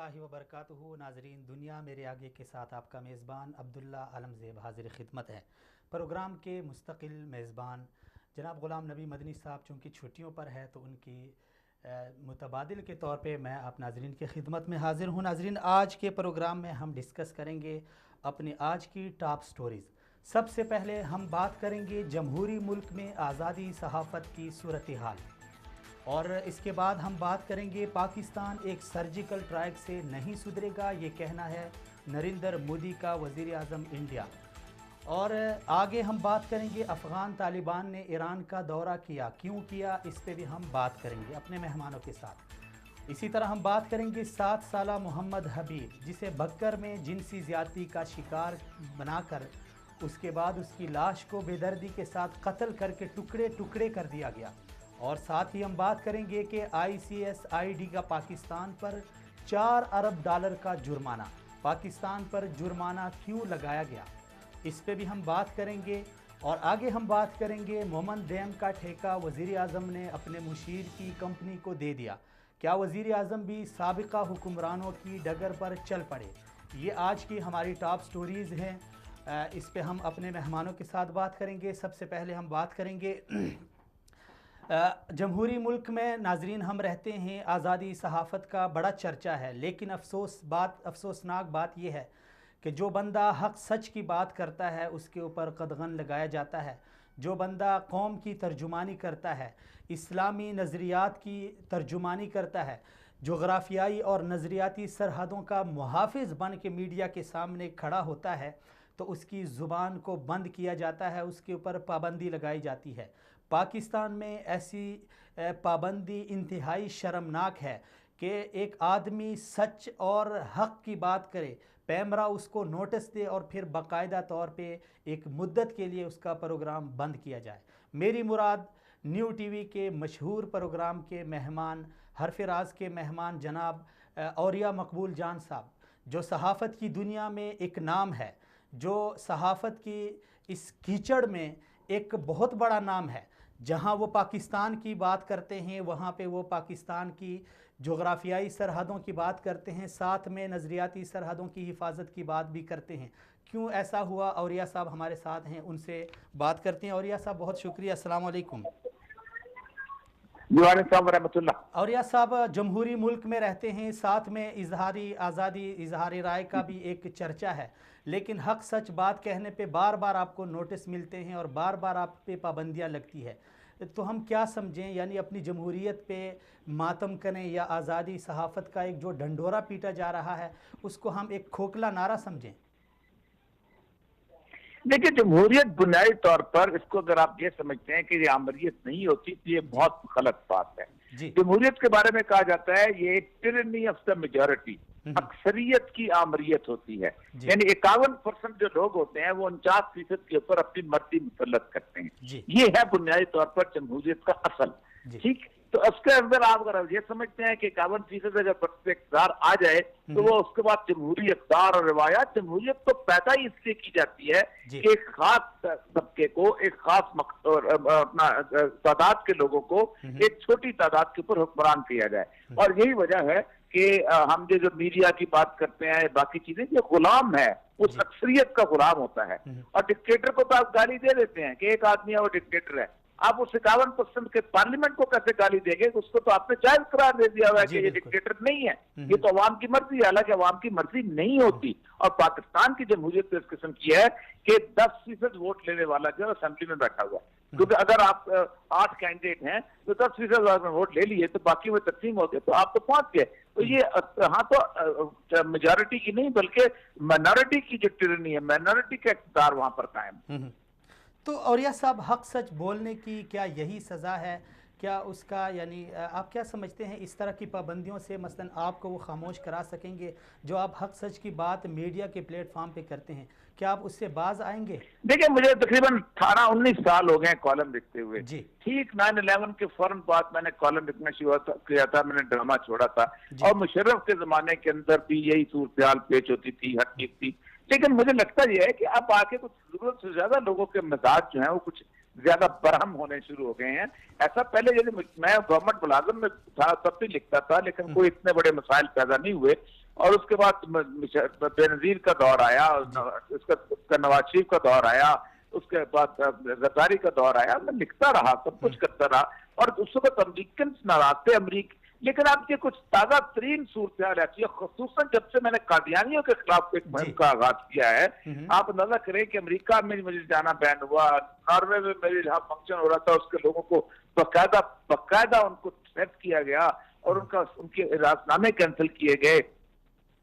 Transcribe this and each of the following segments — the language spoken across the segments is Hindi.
रहमतुल्लाहि व बरकातुहू। नाजरीन, दुनिया मेरे आगे के साथ आपका मेज़बान अब्दुल्ला आलमज़ेब हाजिर खिदमत है। प्रोग्राम के मुस्तकिल मेज़बान जनाब ग़ुलाम नबी मदनी साहब चूँकि छुट्टियों पर है तो उनकी मुतबादिल के तौर पे मैं आप नाजरीन की खिदमत में हाजिर हूँ। नाजरीन, आज के प्रोग्राम में हम डिस्कस करेंगे अपनी आज की टॉप स्टोरीज़। सबसे पहले हम बात करेंगे जमहूरी मुल्क में आज़ादी सहाफ़त की सूरत हाल, और इसके बाद हम बात करेंगे पाकिस्तान एक सर्जिकल स्ट्राइक से नहीं सुधरेगा, ये कहना है नरेंद्र मोदी का वज़ीर आज़म इंडिया। और आगे हम बात करेंगे अफ़गान तालिबान ने ईरान का दौरा किया, क्यों किया, इस पे भी हम बात करेंगे अपने मेहमानों के साथ। इसी तरह हम बात करेंगे 7 साला मोहम्मद हबीब, जिसे बक्कर में जिनसी ज़्यादती का शिकार बनाकर उसके बाद उसकी लाश को बेदर्दी के साथ कत्ल करके टुकड़े टुकड़े कर दिया गया। और साथ ही हम बात करेंगे कि ICSID का पाकिस्तान पर 4 अरब डॉलर का जुर्माना, पाकिस्तान पर जुर्माना क्यों लगाया गया, इस पे भी हम बात करेंगे। और आगे हम बात करेंगे मोमन डैम का ठेका वज़ीर आज़म ने अपने मुशीर की कंपनी को दे दिया, क्या वज़ीर आज़म भी साबिका हुक्मरानों की डगर पर चल पड़े। ये आज की हमारी टॉप स्टोरीज़ हैं, इस पे हम अपने मेहमानों के साथ बात करेंगे। सबसे पहले हम बात करेंगे जमहूरी मुल्क में नाजरीन हम रहते हैं, आज़ादी सहाफ़त का बड़ा चर्चा है, लेकिन अफसोसनाक बात यह है कि जो बंदा हक़ सच की बात करता है उसके ऊपर कदगन लगाया जाता है। जो बंदा कौम की तर्जुमानी करता है, इस्लामी नज़रियात की तर्जुमानी करता है, जोग्राफियाई और नज़रियाती सरहदों का मुहाफ़िज़ बन के मीडिया के सामने खड़ा होता है तो उसकी ज़ुबान को बंद किया जाता है, उसके ऊपर पाबंदी लगाई जाती है। पाकिस्तान में ऐसी पाबंदी इंतहाई शर्मनाक है कि एक आदमी सच और हक़ की बात करे, पैमरा उसको नोटिस दे और फिर बाकायदा तौर पे एक मुद्दत के लिए उसका प्रोग्राम बंद किया जाए। मेरी मुराद न्यू टीवी के मशहूर प्रोग्राम के मेहमान, हरफ राज के मेहमान जनाब औरिया मकबूल जान साहब, जो सहाफ़त की दुनिया में एक नाम है, जो सहाफ़त की इस कीचड़ में एक बहुत बड़ा नाम है। जहाँ वो पाकिस्तान की बात करते हैं वहाँ पे वो पाकिस्तान की जोग्राफियाई सरहदों की बात करते हैं, साथ में नज़रियाती सरहदों की हिफाजत की बात भी करते हैं। क्यों ऐसा हुआ, औरिया साहब हमारे साथ हैं, उनसे बात करते हैं। औरिया साहब बहुत शुक्रिया, अस्सलाम वालेकुम। औरिया साहब जमहूरी मुल्क में रहते हैं, साथ में इजहारी आज़ादी इजहार राय का भी एक चर्चा है, लेकिन हक़ सच बात कहने पे बार बार आपको नोटिस मिलते हैं और बार बार आप पे पाबंदियाँ लगती है। तो हम क्या समझें, यानी अपनी जमहूरियत पे मातम करें या आज़ादी सहाफ़त का एक जो ढंढोरा पीटा जा रहा है उसको हम एक खोखला नारा समझें? देखिए, जमहूरियत बुनियादी तौर पर इसको अगर आप ये समझते हैं कि ये आमरीत नहीं होती तो ये बहुत गलत बात है। जमहूरियत के बारे में कहा जाता है ये टायरनी ऑफ द मेजॉरिटी, अक्सरियत की आमरीत होती है। यानी 51% जो लोग होते हैं वो 49% के ऊपर अपनी मर्जी मुसल्लत करते हैं। ये है बुनियादी तौर पर जमहूरियत का असल। ठीक, तो उसके अंदर आप अगर ये समझते हैं कि 51% अगर इक़्तिदार आ जाए तो वो उसके बाद जमहूरी इक़्तिदार और रिवायात, जमहूरियत तो पैदा ही इसलिए की जाती है कि एक खास तबके को, एक खास अपना तादाद के लोगों को एक छोटी तादाद के ऊपर हुक्मरान किया जाए। और यही वजह है कि हम जो मीडिया की बात करते हैं, बाकी चीजें, ये गुलाम है, उस अक्सरियत का गुलाम होता है। और डिक्टेटर को तो आप गाली दे देते हैं कि एक आदमी है वो डिक्टेटर है, आप उस 51% के पार्लियामेंट को कैसे गाली देंगे? उसको तो आपने जायज करार दे दिया हुआ है कि ये डिक्टेटर नहीं है, ये तो अवाम की मर्जी है। हालांकि अवाम की मर्जी नहीं होती। और पाकिस्तान की जमहूरियत तो इस किस्म की है कि 10% वोट लेने वाला जो असेंबली में बैठा हुआ है, क्योंकि अगर आप 8 कैंडिडेट हैं तो 10% वोट ले लिए तो बाकी में तकसीम हो गए तो आप तो पहुंच गए। तो ये हाँ, तो मेजॉरिटी की नहीं बल्कि माइनॉरिटी की जो टिरनी है, माइनॉरिटी का इक़्तिदार वहां पर कायम। तो औरिया साहब, हक़ सच बोलने की क्या यही सज़ा है? क्या उसका, यानी आप क्या समझते हैं इस तरह की पाबंदियों से मसलन आपको वो खामोश करा सकेंगे जो आप हक़ सच की बात मीडिया के प्लेटफॉर्म पे करते हैं, क्या आप उससे बाज आएंगे? देखिए, मुझे तकरीबन 18-19 साल हो गए कॉलम लिखते हुए। ठीक 9/11 के फौरन बाद मैंने कॉलम लिखना शुरू किया था, मैंने ड्रामा छोड़ा था और मुशर्रफ के जमाने के अंदर भी यही सूरत पेश होती थी, हर चीज थी। लेकिन मुझे लगता यह है कि अब आके कुछ जरूरत से ज्यादा लोगों के मिजाज जो है वो कुछ ज्यादा बरहम होने शुरू हो गए हैं। ऐसा पहले यदि मैं गवर्नमेंट मुलाजिम में था तब भी लिखता था, लेकिन कोई इतने बड़े मसाइल पैदा नहीं हुए। और उसके बाद बेनजीर का दौर आया, उसका नवाज शरीफ का दौर आया, उसके बाद जरदारी का दौर आया। मैं लिखता रहा, सब कुछ करता रहा, और उस वक्त अमरीकन नाराज थे अमरीकी। लेकिन अब ये कुछ ताजा तरीन सूरत रहती है, खसूसन जब से मैंने कादियानियों के खिलाफ एक मुहिम का आगाज किया है। आप अंदाजा करें कि अमेरिका में मुझे जाना बैन हुआ, नॉर्वे में मेरे जहाँ फंक्शन हो रहा था उसके लोगों को बकायदा उनको थ्रेट किया गया और उनके राजनामे कैंसिल किए गए।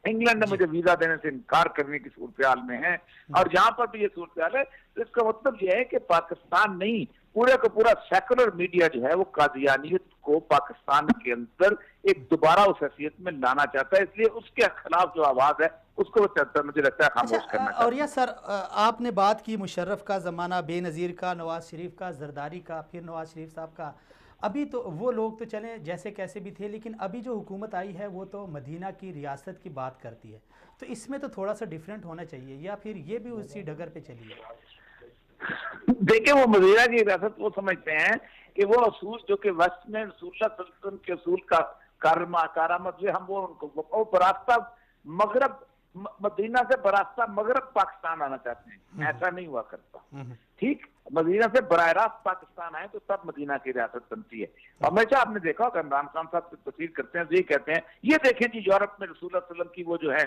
इंग्लैंड ने मुझे वीजा देने से इनकार करने की सूरत में है, और जहां पर भी ये सूरत है, तो इसका मतलब यह है कि पाकिस्तान नहीं, पूरे का पूरा सेकुलर मीडिया जो है वो कादियानियत को पाकिस्तान के अंदर एक दोबारा उस हैसियत में लाना चाहता है। इसलिए उसके खिलाफ जो आवाज है उसको मुझे लगता है खामोश करना चाहिए। और यह सर, आपने बात की मुशर्रफ का ज़माना, बेनज़ीर का, नवाज शरीफ का, जरदारी का, फिर नवाज शरीफ साहब का। अभी तो वो लोग तो चले जैसे कैसे भी थे, लेकिन अभी जो हुकूमत आई है वो तो मदीना की रियासत की बात करती है। तो इसमें तो थोड़ा सा डिफरेंट होना चाहिए, या फिर ये भी उसी डगर पे चली है? देखिए, वो मदीना की रियासत वो समझते हैं कि वो असूल जो कि वेस्ट में रसूलुल्लाह के असूल का कारामत जो हम वो उनको बरास्ता मगरब मदीना से बरास्ता मगरब पाकिस्तान आना चाहते हैं। ऐसा नहीं हुआ करता। ठीक, मदीना से बराह रास्त पाकिस्तान आए तो तब मदीना की रियासत बनती है। हमेशा आपने देखा होगा, इमरान खान साहब से तस्वीर करते हैं तो ये कहते हैं, ये देखें जी यूरोप में रसूलुल्लाह सल्लल्लाहु अलैहि वसल्लम की वो जो है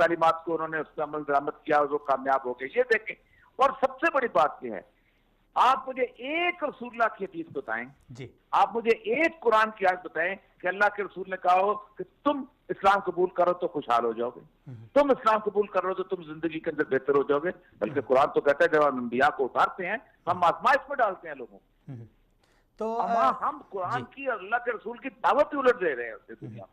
तालीमात को उन्होंने उस पर अमल दरामद किया और वो कामयाब हो गए, ये देखें। और सबसे बड़ी बात यह है, आप मुझे एक रसूलुल्लाह की हदीस बताएं जी, आप मुझे एक कुरान की आयत बताएं कि अल्लाह के रसूल ने कहा हो कि तुम इस्लाम कबूल करो तो खुशहाल हो जाओगे, तुम इस्लाम कबूल करो तो तुम जिंदगी के अंदर बेहतर हो जाओगे। बल्कि कुरान तो कहता है जब हम अंबिया को उतारते हैं हम आजमाइश में डालते हैं लोगों को। तो हम कुरान की अल्लाह के रसूल की दावत ही उलट दे रहे हैं दुनिया।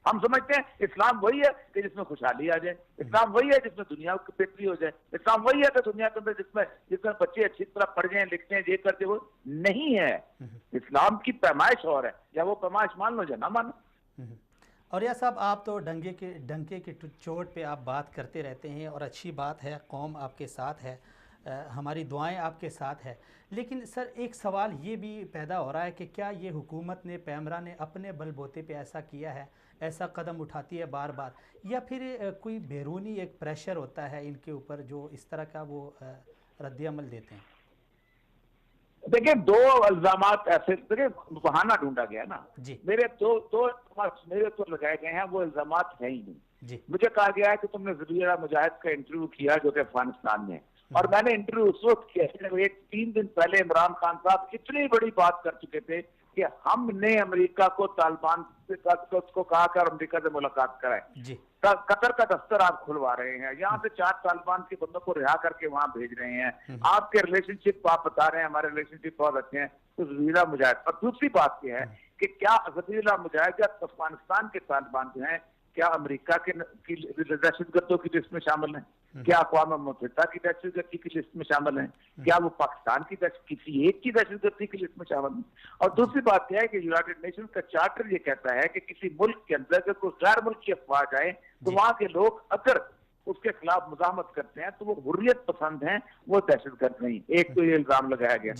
हम समझते हैं इस्लाम वही है कि जिसमें खुशहाली आ जाए, इस्लाम वही है जिसमें दुनिया की बेहतरी हो जाए, इस्लाम वही है कि दुनिया के अंदर जिसमें बच्चे अच्छी तरह पढ़ जाए, लिखते हैं, ये करते। वो नहीं है। इस्लाम की पैमाइश और है, या वो पैमाइश मान लो या ना मानो। और या साहब, आप तो डंके की चोट पे आप बात करते रहते हैं, और अच्छी बात है, कौम आपके साथ है, हमारी दुआएं आपके साथ है। लेकिन सर, एक सवाल ये भी पैदा हो रहा है कि क्या ये हुकूमत ने, पैमरा ने अपने बलबूते पे ऐसा किया है, ऐसा कदम उठाती है बार बार, या फिर कोई बैरूनी एक प्रेशर होता है इनके ऊपर जो इस तरह का वो रद्द-ए-अमल देते हैं? देखिए, दो इल्जामात ऐसे, देखिए बहाना ढूंढा गया ना जी। मेरे तो लगाए गए हैं, वो इल्जामात है ही नहीं जी। मुझे कहा गया है कि तुमने ज़बीरा मुजाहिद का इंटरव्यू किया जो कि अफगानिस्तान में, और मैंने इंटरव्यू उस वक्त किया जब 3 दिन पहले इमरान खान साहब इतनी बड़ी बात कर चुके थे कि हमने अमेरिका को तालिबान को कहा कर अमेरिका से मुलाकात कराए। कतर का दफ्तर आप खुलवा रहे हैं, यहाँ से 4 तालिबान के बंदों को रिहा करके वहां भेज रहे हैं, आपके रिलेशनशिप आप बता रहे हैं हमारे रिलेशनशिप बहुत अच्छे हैं। तो ज़बीरा मुजाहिद, और दूसरी बात यह है कि क्या ज़बीरा मुजाहिद या अफगानिस्तान के तालिबान जो है क्या अमेरिका की दहशतगर्दों की लिस्ट में शामिल है? क्या अक़वाम मुत्तहिदा की दहशतगर्दी की लिस्ट में शामिल है? क्या वो पाकिस्तान की किसी एक की दहशतगर्दी की लिस्ट में शामिल है? और दूसरी बात यह है कि यूनाइटेड नेशन का चार्टर ये कहता है कि किसी मुल्क के अंदर अगर कोई गैर मुल्की अफवाह जाए तो वहां के लोग अगर उसके खिलाफ मुज़ाहमत करते हैं तो वो हुर्रियत पसंद हैं, वो दहशतगर्द नहीं। एक तो ये इल्जाम लगाया गया।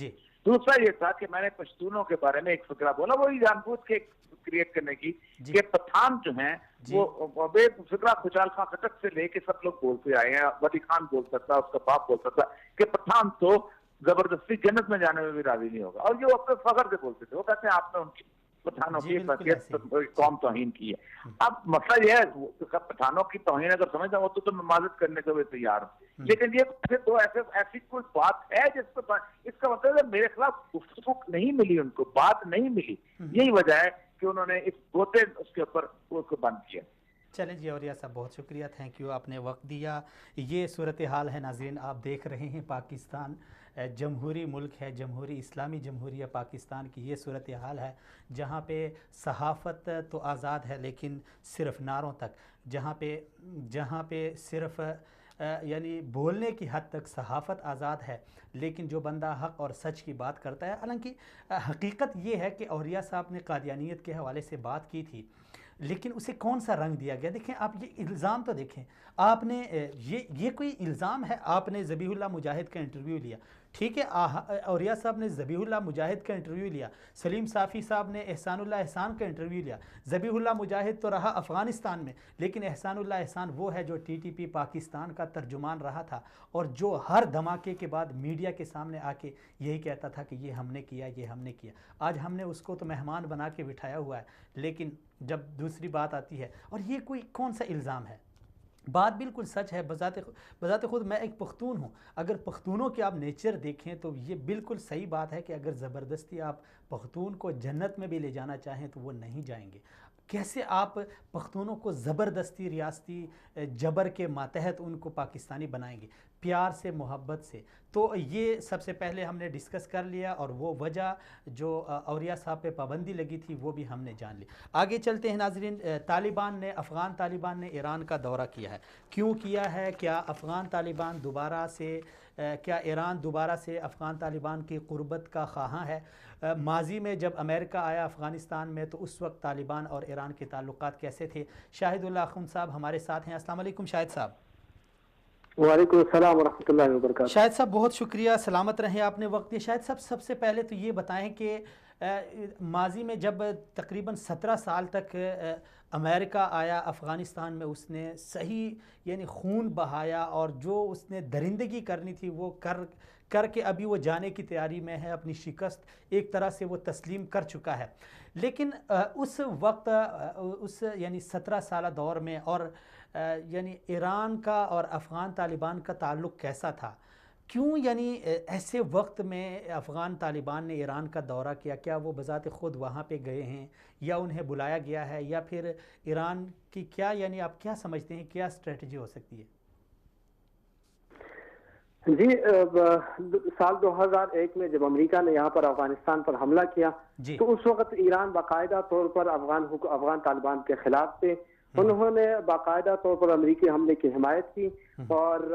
दूसरा ये था कि मैंने पश्तूनों के बारे में एक फिक्रा बोला, वही जानबूझ के क्रिएट करने की कि पठान जो हैं वो फिक्रा खुशाल खां खटक से लेके सब लोग बोलते आए हैं, वली खान बोल सकता, उसका बाप बोल सकता कि पठान तो जबरदस्ती जन्नत में जाने में भी राजी नहीं होगा, और ये अपने फख्र से बोलते थे। वो कहते हैं आपने उनकी पठानों की कौम तौहीन की है। अब मसला यह है, पठानों की तौहीन अगर समझता हो तो मैं माजत करने को भी तैयार हूँ, लेकिन ये तो ऐसी कोई बात है जिसको, इसका मतलब है मेरे खिलाफ गुफ्तगू नहीं मिली, उनको बात नहीं मिली। यही वजह है कि उन्होंने इस गोते उसके ऊपर उसको बंद किया। चलें जी, और यह सब बहुत शुक्रिया, थैंक यू, आपने वक्त दिया। ये सूरत हाल है नाज़रीन, आप देख रहे हैं पाकिस्तान जमहूरी मुल्क है, जमहूरी इस्लामी जमहूरिया पाकिस्तान की ये सूरत हाल है, जहाँ पे सहाफ़त तो आज़ाद है लेकिन सिर्फ़ नारों तक, जहाँ पे सिर्फ़ यानी बोलने की हद तक सहाफ़त आज़ाद है, लेकिन जो बंदा हक़ और सच की बात करता है। हालांकि हकीकत ये है कि औलिया साहब ने कादियानियत के हवाले से बात की थी, लेकिन उसे कौन सा रंग दिया गया। देखें आप, ये इल्ज़ाम तो देखें, आपने ये कोई इल्ज़ाम है, आपने ज़बीहुल्लाह मुजाहिद का इंटरव्यू लिया, ठीक है, औरिया साहब ने ज़बीहुल्लाह मुजाहिद का इंटरव्यू लिया, सलीम साफ़ी साहब ने एहसानुल्लाह एहसान का इंटरव्यू लिया। ज़बीहुल्लाह मुजाहिद तो रहा अफ़गानिस्तान में, लेकिन एहसानुल्लाह एहसान वो है जो टीटीपी पाकिस्तान का तर्जुमान रहा था और जो हर धमाके के बाद मीडिया के सामने आके यही कहता था कि ये हमने किया, ये हमने किया। आज हमने उसको तो मेहमान बना के बिठाया हुआ है, लेकिन जब दूसरी बात आती है, और ये कोई कौन सा इल्ज़ाम है? बात बिल्कुल सच है। बज़ाते खुद मैं एक पख्तून हूँ। अगर पख्तूनों के आप नेचर देखें तो ये बिल्कुल सही बात है कि अगर ज़बरदस्ती आप पख्तून को जन्नत में भी ले जाना चाहें तो वो नहीं जाएंगे। कैसे आप पख्तूनों को ज़बरदस्ती रियासती जबर के मातहत उनको पाकिस्तानी बनाएंगे? प्यार से, मोहब्बत से। तो ये सबसे पहले हमने डिस्कस कर लिया, और वो वजह जो औरिया साहब पे पाबंदी लगी थी वो भी हमने जान ली। आगे चलते हैं नाज़रीन। अफ़गान तालिबान ने ईरान का दौरा किया है। क्यों किया है? क्या अफ़गान तालिबान दोबारा से क्या ईरान दोबारा से अफ़गान तालिबान की क़ुर्बत का ख़्वाहां है? माजी में जब अमेरिका आया अफ़गानिस्तान में तो उस वक्त तालिबान और ईरान के ताल्लुकात कैसे थे? शाहिदुल्लाह अख़ुन साहब हमारे साथ हैं। अस्सलाम वालेकुम शाहिद साहब। वालेकुम अस्सलाम व रहमतुल्लाहि व बरकातहू। शाहिद साहब बहुत शुक्रिया, सलामत रहें, आपने वक्त दिया। शाहिद साहब सबसे पहले तो ये बताएं कि माजी में जब तकरीबन 17 साल तक अमेरिका आया अफ़गानिस्तान में, उसने सही यानी खून बहाया और जो उसने दरिंदगी करनी थी वो करके अभी वो जाने की तैयारी में है। अपनी शिकस्त एक तरह से वो तस्लीम कर चुका है। लेकिन उस वक्त उस यानी 17 साल दौर में और यानी ईरान का और अफ़गान तालिबान का ताल्लुक़ कैसा था? क्यों यानी ऐसे वक्त में अफ़गान तालिबान ने ईरान का दौरा किया? क्या वो बज़ाते ख़ुद वहाँ पे गए हैं या उन्हें बुलाया गया है, या फिर ईरान की क्या यानी आप क्या समझते हैं क्या स्ट्रेटजी हो सकती है? जी, साल 2001 में जब अमेरिका ने यहाँ पर अफगानिस्तान पर हमला किया तो उस वक्त ईरान बाकायदा तौर पर अफगान तालिबान के खिलाफ थे। उन्होंने बाकायदा तौर पर अमेरिकी हमले की हिमायत की और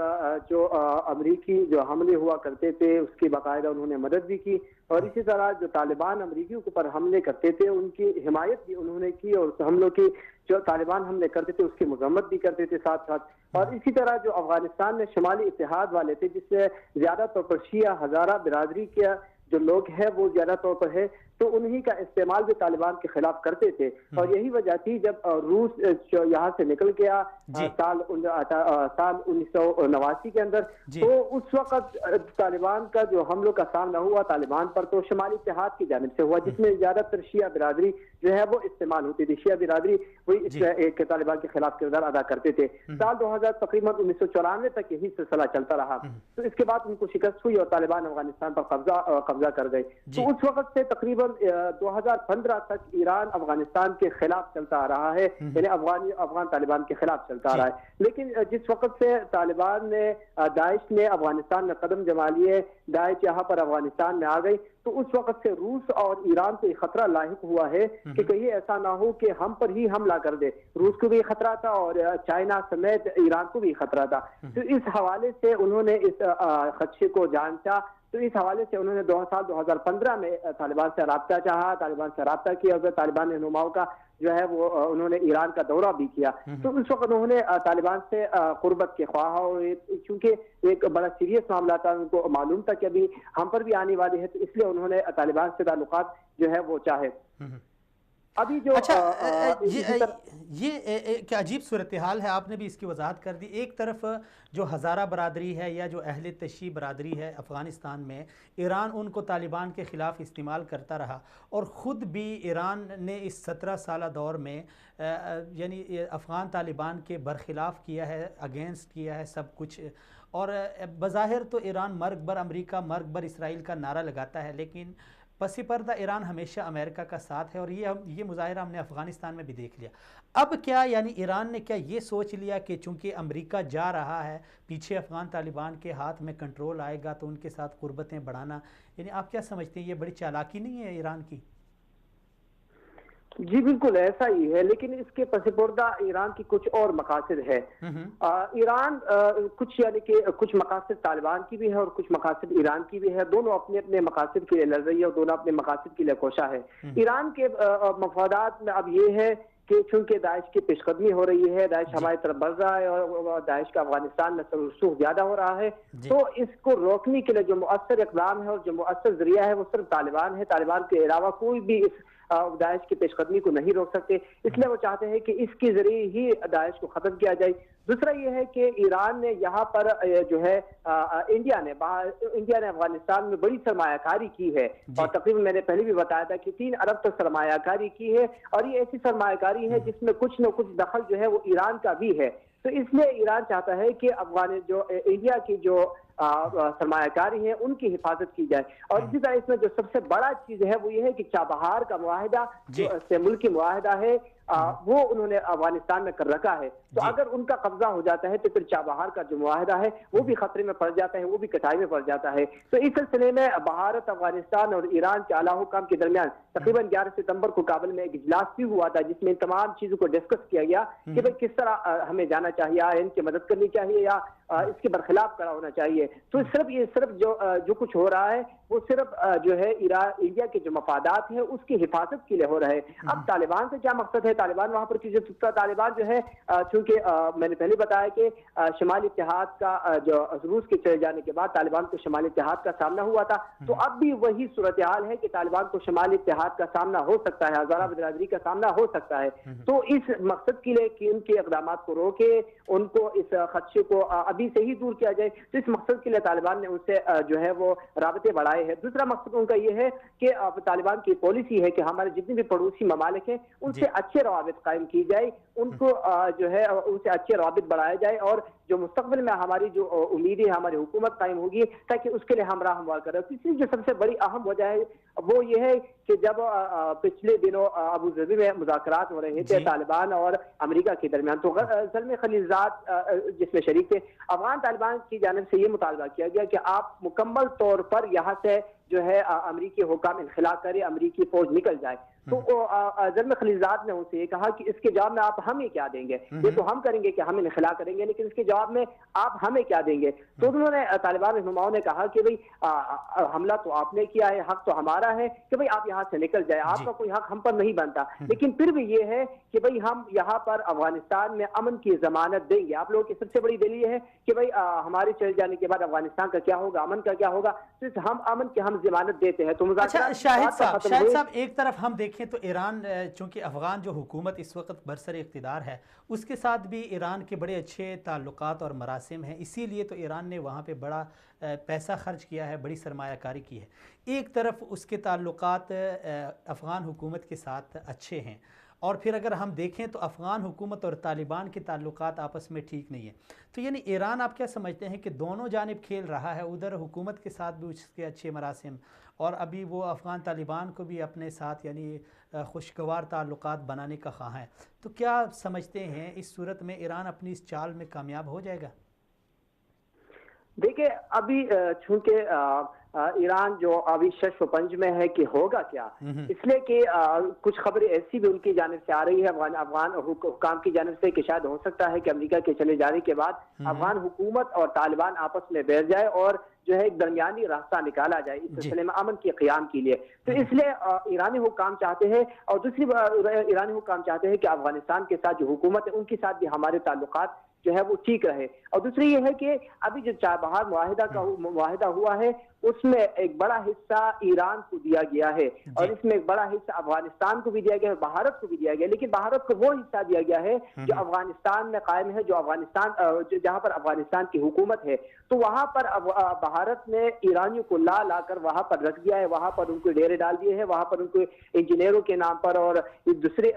जो अमेरिकी जो हमले हुआ करते थे उसकी बाकायदा उन्होंने मदद भी की, और इसी तरह जो तालिबान अमेरिकियों के ऊपर हमले करते थे उनकी हिमायत भी उन्होंने की, और हमलों की जो तालिबान हमले करते थे उसकी मजम्मत भी करते थे साथ साथ। और इसी तरह जो अफगानिस्तान में शुमाली इत्तेहाद वाले थे, जिससे ज्यादा तौर पर शिया हजारा बिरादरी के जो लोग हैं वो ज्यादा तौर पर है, तो उन्हीं का इस्तेमाल भी तालिबान के खिलाफ करते थे। और यही वजह थी जब रूस यहाँ से निकल गया साल 1989 के अंदर, तो उस वक्त तालिबान का जो हमलों का सामना हुआ तालिबान पर तो शुमाली इत्तेहाद की जानिब से हुआ, जिसमें ज्यादातर शिया बिरादरी जो है वो इस्तेमाल होती थी। शिया बिरादरी वही एक तालिबान के खिलाफ किरदार अदा करते थे। साल 2000 तकरीबन 1994 तक यही सिलसिला चलता रहा। तो इसके बाद उनको शिकस्त हुई और तालिबान अफगानिस्तान पर कब्जा कर गए। तो उस वक्त से तकरीबन 2015 तक ईरान अफगानिस्तान के खिलाफ चलता आ रहा है, यानी अफगान तालिबान के खिलाफ चलता आ रहा है। लेकिन जिस वक्त से तालिबान ने दाइश ने अफगानिस्तान में कदम जमा लिए, दाइश यहाँ पर अफगानिस्तान में आ गई, तो उस वक्त से रूस और ईरान को खतरा लाहिक हुआ है कि कहीं ऐसा ना हो कि हम पर ही हमला कर दे। रूस को भी खतरा था और चाइना समेत ईरान को भी खतरा था। तो इस हवाले से उन्होंने इस खदशे को जांचा। तो इस हवाले से उन्होंने 2015 में तालिबान से राब्ता चाहा, तालिबान से राब्ता किया और तालिबान रहनुमाओं का जो है वो उन्होंने ईरान का दौरा भी किया। तो उस वक्त उन्होंने तालिबान से कुर्बत के ख्वाह, क्योंकि एक बड़ा सीरियस मामला था, उनको मालूम था कि अभी हम पर भी आने वाली है, तो इसलिए उन्होंने तालिबान से ताल्लुकात जो है वो चाहे। अभी जो ये क्या अजीब सूरत हाल है, आपने भी इसकी वजाहत कर दी। एक तरफ जो हज़ारा बरादरी है या जो अहले तशी बरादरी है अफ़गानिस्तान में, ईरान उनको तालिबान के ख़िलाफ़ इस्तेमाल करता रहा, और ख़ुद भी ईरान ने इस 17 साल दौर में यानी अफ़गान तालिबान के बरखिलाफ़ किया है, अगेंस्ट किया है सब कुछ। और बज़ाहिर तो ईरान मर्ग बर अमरीका, मर्ग बर इसराइल का नारा लगाता है, लेकिन पसी पर्दा ईरान हमेशा अमेरिका का साथ है, और ये मुजाहिरा हमने अफ़गानिस्तान में भी देख लिया। अब क्या यानी ईरान ने क्या ये सोच लिया कि चूंकि अमेरिका जा रहा है पीछे, अफ़गान तालिबान के हाथ में कंट्रोल आएगा तो उनके साथ कुर्बतें बढ़ाना, यानी आप क्या समझते हैं ये बड़ी चालाकी नहीं है ईरान की? जी बिल्कुल ऐसा ही है, लेकिन इसके पसीपर्दा ईरान की कुछ और मकासद है। ईरान कुछ यानी कि कुछ मकासद तालिबान की भी है और कुछ मकासद ईरान की भी है। दोनों अपने अपने मकासद के लिए लड़ रही है और दोनों अपने मकासद के लिए कोशा है। ईरान के मफादात में अब ये है कि चूंकि दाइश की पेशकदमी हो रही है, दाइश हमारी तरफ बढ़ रहा है और दाइश का अफगानिस्तान में रसूख ज्यादा हो रहा है, तो इसको रोकने के लिए जो मुअस्सर इक़दाम है और जो मुअस्सर जरिया है वो सिर्फ तालिबान है। तालिबान के अलावा कोई भी इस दाइश की पेशकदमी को नहीं रोक सकते, इसलिए वो चाहते हैं कि इसके जरिए ही दाइश को खत्म किया जाए। दूसरा ये है कि ईरान ने यहाँ पर जो है इंडिया ने अफगानिस्तान में बड़ी सरमायाकारी की है और तकरीबन मैंने पहले भी बताया था कि 3 अरब तक सरमायाकारी की है और ये ऐसी सरमायाकारी है जिसमें कुछ न कुछ दखल जो है वो ईरान का भी है। तो इसलिए ईरान चाहता है कि इंडिया की जो सरमायाकारी है उनकी हिफाजत की जाए। और इसी तरह इसमें जो सबसे बड़ा चीज है वो ये है कि चाबहार का मुआहिदा से मुल्की मुआहिदा है वो उन्होंने अफगानिस्तान में कर रखा है। तो अगर उनका कब्जा हो जाता है तो फिर चाबहार का जो मुआहिदा है वो भी खतरे में पड़ जाता है, वो भी कटाई में पड़ जाता है। तो इस सिलसिले में भारत, अफगानिस्तान और ईरान के आला हुकाम के दरमियान तकरीबन 11 सितंबर को काबुल में एक इजलास भी हुआ था जिसमें तमाम चीजों को डिस्कस किया गया कि भाई किस तरह हमें जाना चाहिए, या इनकी मदद करनी चाहिए या इसके बरखिलाफ खड़ा होना चाहिए। तो सिर्फ जो कुछ हो रहा है वो सिर्फ जो है इंडिया के जो मफादात है उसकी हिफाजत के लिए हो रहा है। अब तालिबान से क्या मकसद है, तालिबान वहां पर क्यों तालिबान जो है चूंकि मैंने पहले बताया कि शमाली इत्तेहाद का जो रूस के चले जाने के बाद तालिबान को शमाली इत्तेहाद का सामना हुआ था, तो अब भी वही सूरत हाल है कि तालिबान को शमाली इत्तेहाद का सामना हो सकता है, हज़ारा बिरादरी का सामना हो सकता है। तो इस मकसद के लिए कि उनके इक़दाम को रोके, उनको इस खदशे को अभी से ही दूर किया जाए, तो इस मकसद के लिए तालिबान ने उनसे जो है वो राबते बढ़ाए हैं। दूसरा मकसद उनका ये है कि तालिबान की पॉलिसी है कि हमारे जितने भी पड़ोसी ममालिक हैं उनसे अच्छे रवाबित कायम की जाए, उनको जो है उनसे अच्छे रवाबित बढ़ाए जाए और जो मुस्तकबिल में हमारी जो उम्मीदें हमारी हुकूमत कायम होगी ताकि उसके लिए हम राह हमवार करें। तीसरी जो सबसे बड़ी अहम वजह है वो ये है कि जब पिछले दिनों अबू धाबी में मुज़ाकरात हो रहे थे तालिबान और अमेरिका के दरमियान, तो ज़ल्म खलीलजाद जिसमें शरीक थे, अफगान तालिबान की जानिब से ये मुतालबा किया गया कि आप मुकम्मल तौर पर यहाँ से जो है अमरीकी हुकाम इनखिला करे, अमरीकी फौज निकल जाए। तो ज़ल्म खलीलजाद ने उनसे ये कहा कि इसके जवाब में आप हमें क्या देंगे, ये तो हम करेंगे कि हम इनखिला करेंगे लेकिन इसके जवाब में आप हमें क्या देंगे। तो उन्होंने तालिबान रहनुमाओं ने कहा कि भाई हमला तो आपने किया है, हक तो हमारा है कि भाई आप यहाँ से निकल जाए, आपका कोई हक हम पर नहीं बनता, लेकिन फिर भी ये है कि भाई हम यहाँ पर अफगानिस्तान में अमन की जमानत देंगे। आप लोगों की सबसे बड़ी दलील है कि भाई हमारे चले जाने के बाद अफगानिस्तान का क्या होगा, अमन का क्या होगा, तो हम अमन की हम जमानत देते हैं। तो अच्छा शाहिद साहब, एक तरफ हम देखें तो ईरान, चूंकि अफगान जो हुकूमत इस वक्त बरसर इख्तिदार है उसके साथ भी ईरान के बड़े अच्छे ताल्लुकात और मरासिम हैं, इसीलिए तो ईरान ने वहाँ पे बड़ा पैसा खर्च किया है, बड़ी सरमायाकारी की है। एक तरफ उसके ताल्लुकात अफ़गान हुकूमत के साथ अच्छे हैं और फिर अगर हम देखें तो अफ़गान हुकूमत और तालिबान के ताल्लुकात आपस में ठीक नहीं है। तो यानी ईरान आप क्या समझते हैं कि दोनों जानिब खेल रहा है, उधर हुकूमत के साथ भी उसके अच्छे मरासिम और अभी वो अफ़गान तालिबान को भी अपने साथ यानी खुशगवार ताल्लुकात बनाने का ख़्वाह है। तो क्या समझते हैं इस सूरत में ईरान अपनी इस चाल में कामयाब हो जाएगा? देखिए अभी चूंकि ईरान जो अभी शश व पंज में है कि होगा क्या, इसलिए कि कुछ खबरें ऐसी भी उनकी जानिब से आ रही है अफगान हुकाम की जानिब से कि शायद हो सकता है कि अमेरिका के चले जाने के बाद अफगान हुकूमत और तालिबान आपस में बैठ जाए और जो है एक दरमियानी रास्ता निकाला जाए इस सिलसिले में अमन के क़याम के लिए। तो इसलिए ईरानी हुकाम चाहते हैं और दूसरी ईरानी हुकाम चाहते हैं कि अफगानिस्तान के साथ जो हुकूमत है उनके साथ भी हमारे ताल्लुकात जो है वो ठीक रहे। और दूसरी ये है कि अभी जो चाबहार मुआहिदा हुआ है उसमें एक बड़ा हिस्सा ईरान को दिया गया है और इसमें एक बड़ा हिस्सा अफगानिस्तान को भी दिया गया है, भारत को भी दिया गया, लेकिन भारत को वो हिस्सा दिया गया है जो अफगानिस्तान में कायम है, जो अफगानिस्तान जहां पर अफगानिस्तान की हुकूमत है। तो वहां पर भारत ने ईरानियों को ला कर वहां पर रख दिया है, वहां पर उनको डेरे डाल दिए हैं, वहां पर उनको इंजीनियरों के नाम पर और दूसरे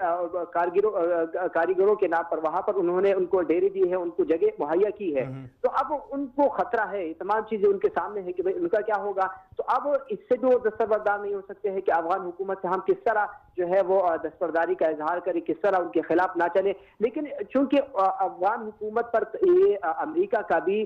कारीगरों के नाम पर वहां पर उन्होंने उनको डेरे दिए हैं, उनको जगह मुहैया की है। तो अब उनको खतरा है, तमाम चीजें उनके सामने है कि भाई उनका क्या होगा। तो अब इससे भी वो दस्तबरदार नहीं हो सकते हैं कि अफगान हुकूमत से हम किस तरह जो है वो दस्तबरदारी का इजहार करें, किस तरह उनके खिलाफ ना चले। लेकिन चूंकि अफगान हुकूमत पर ये अमेरिका का भी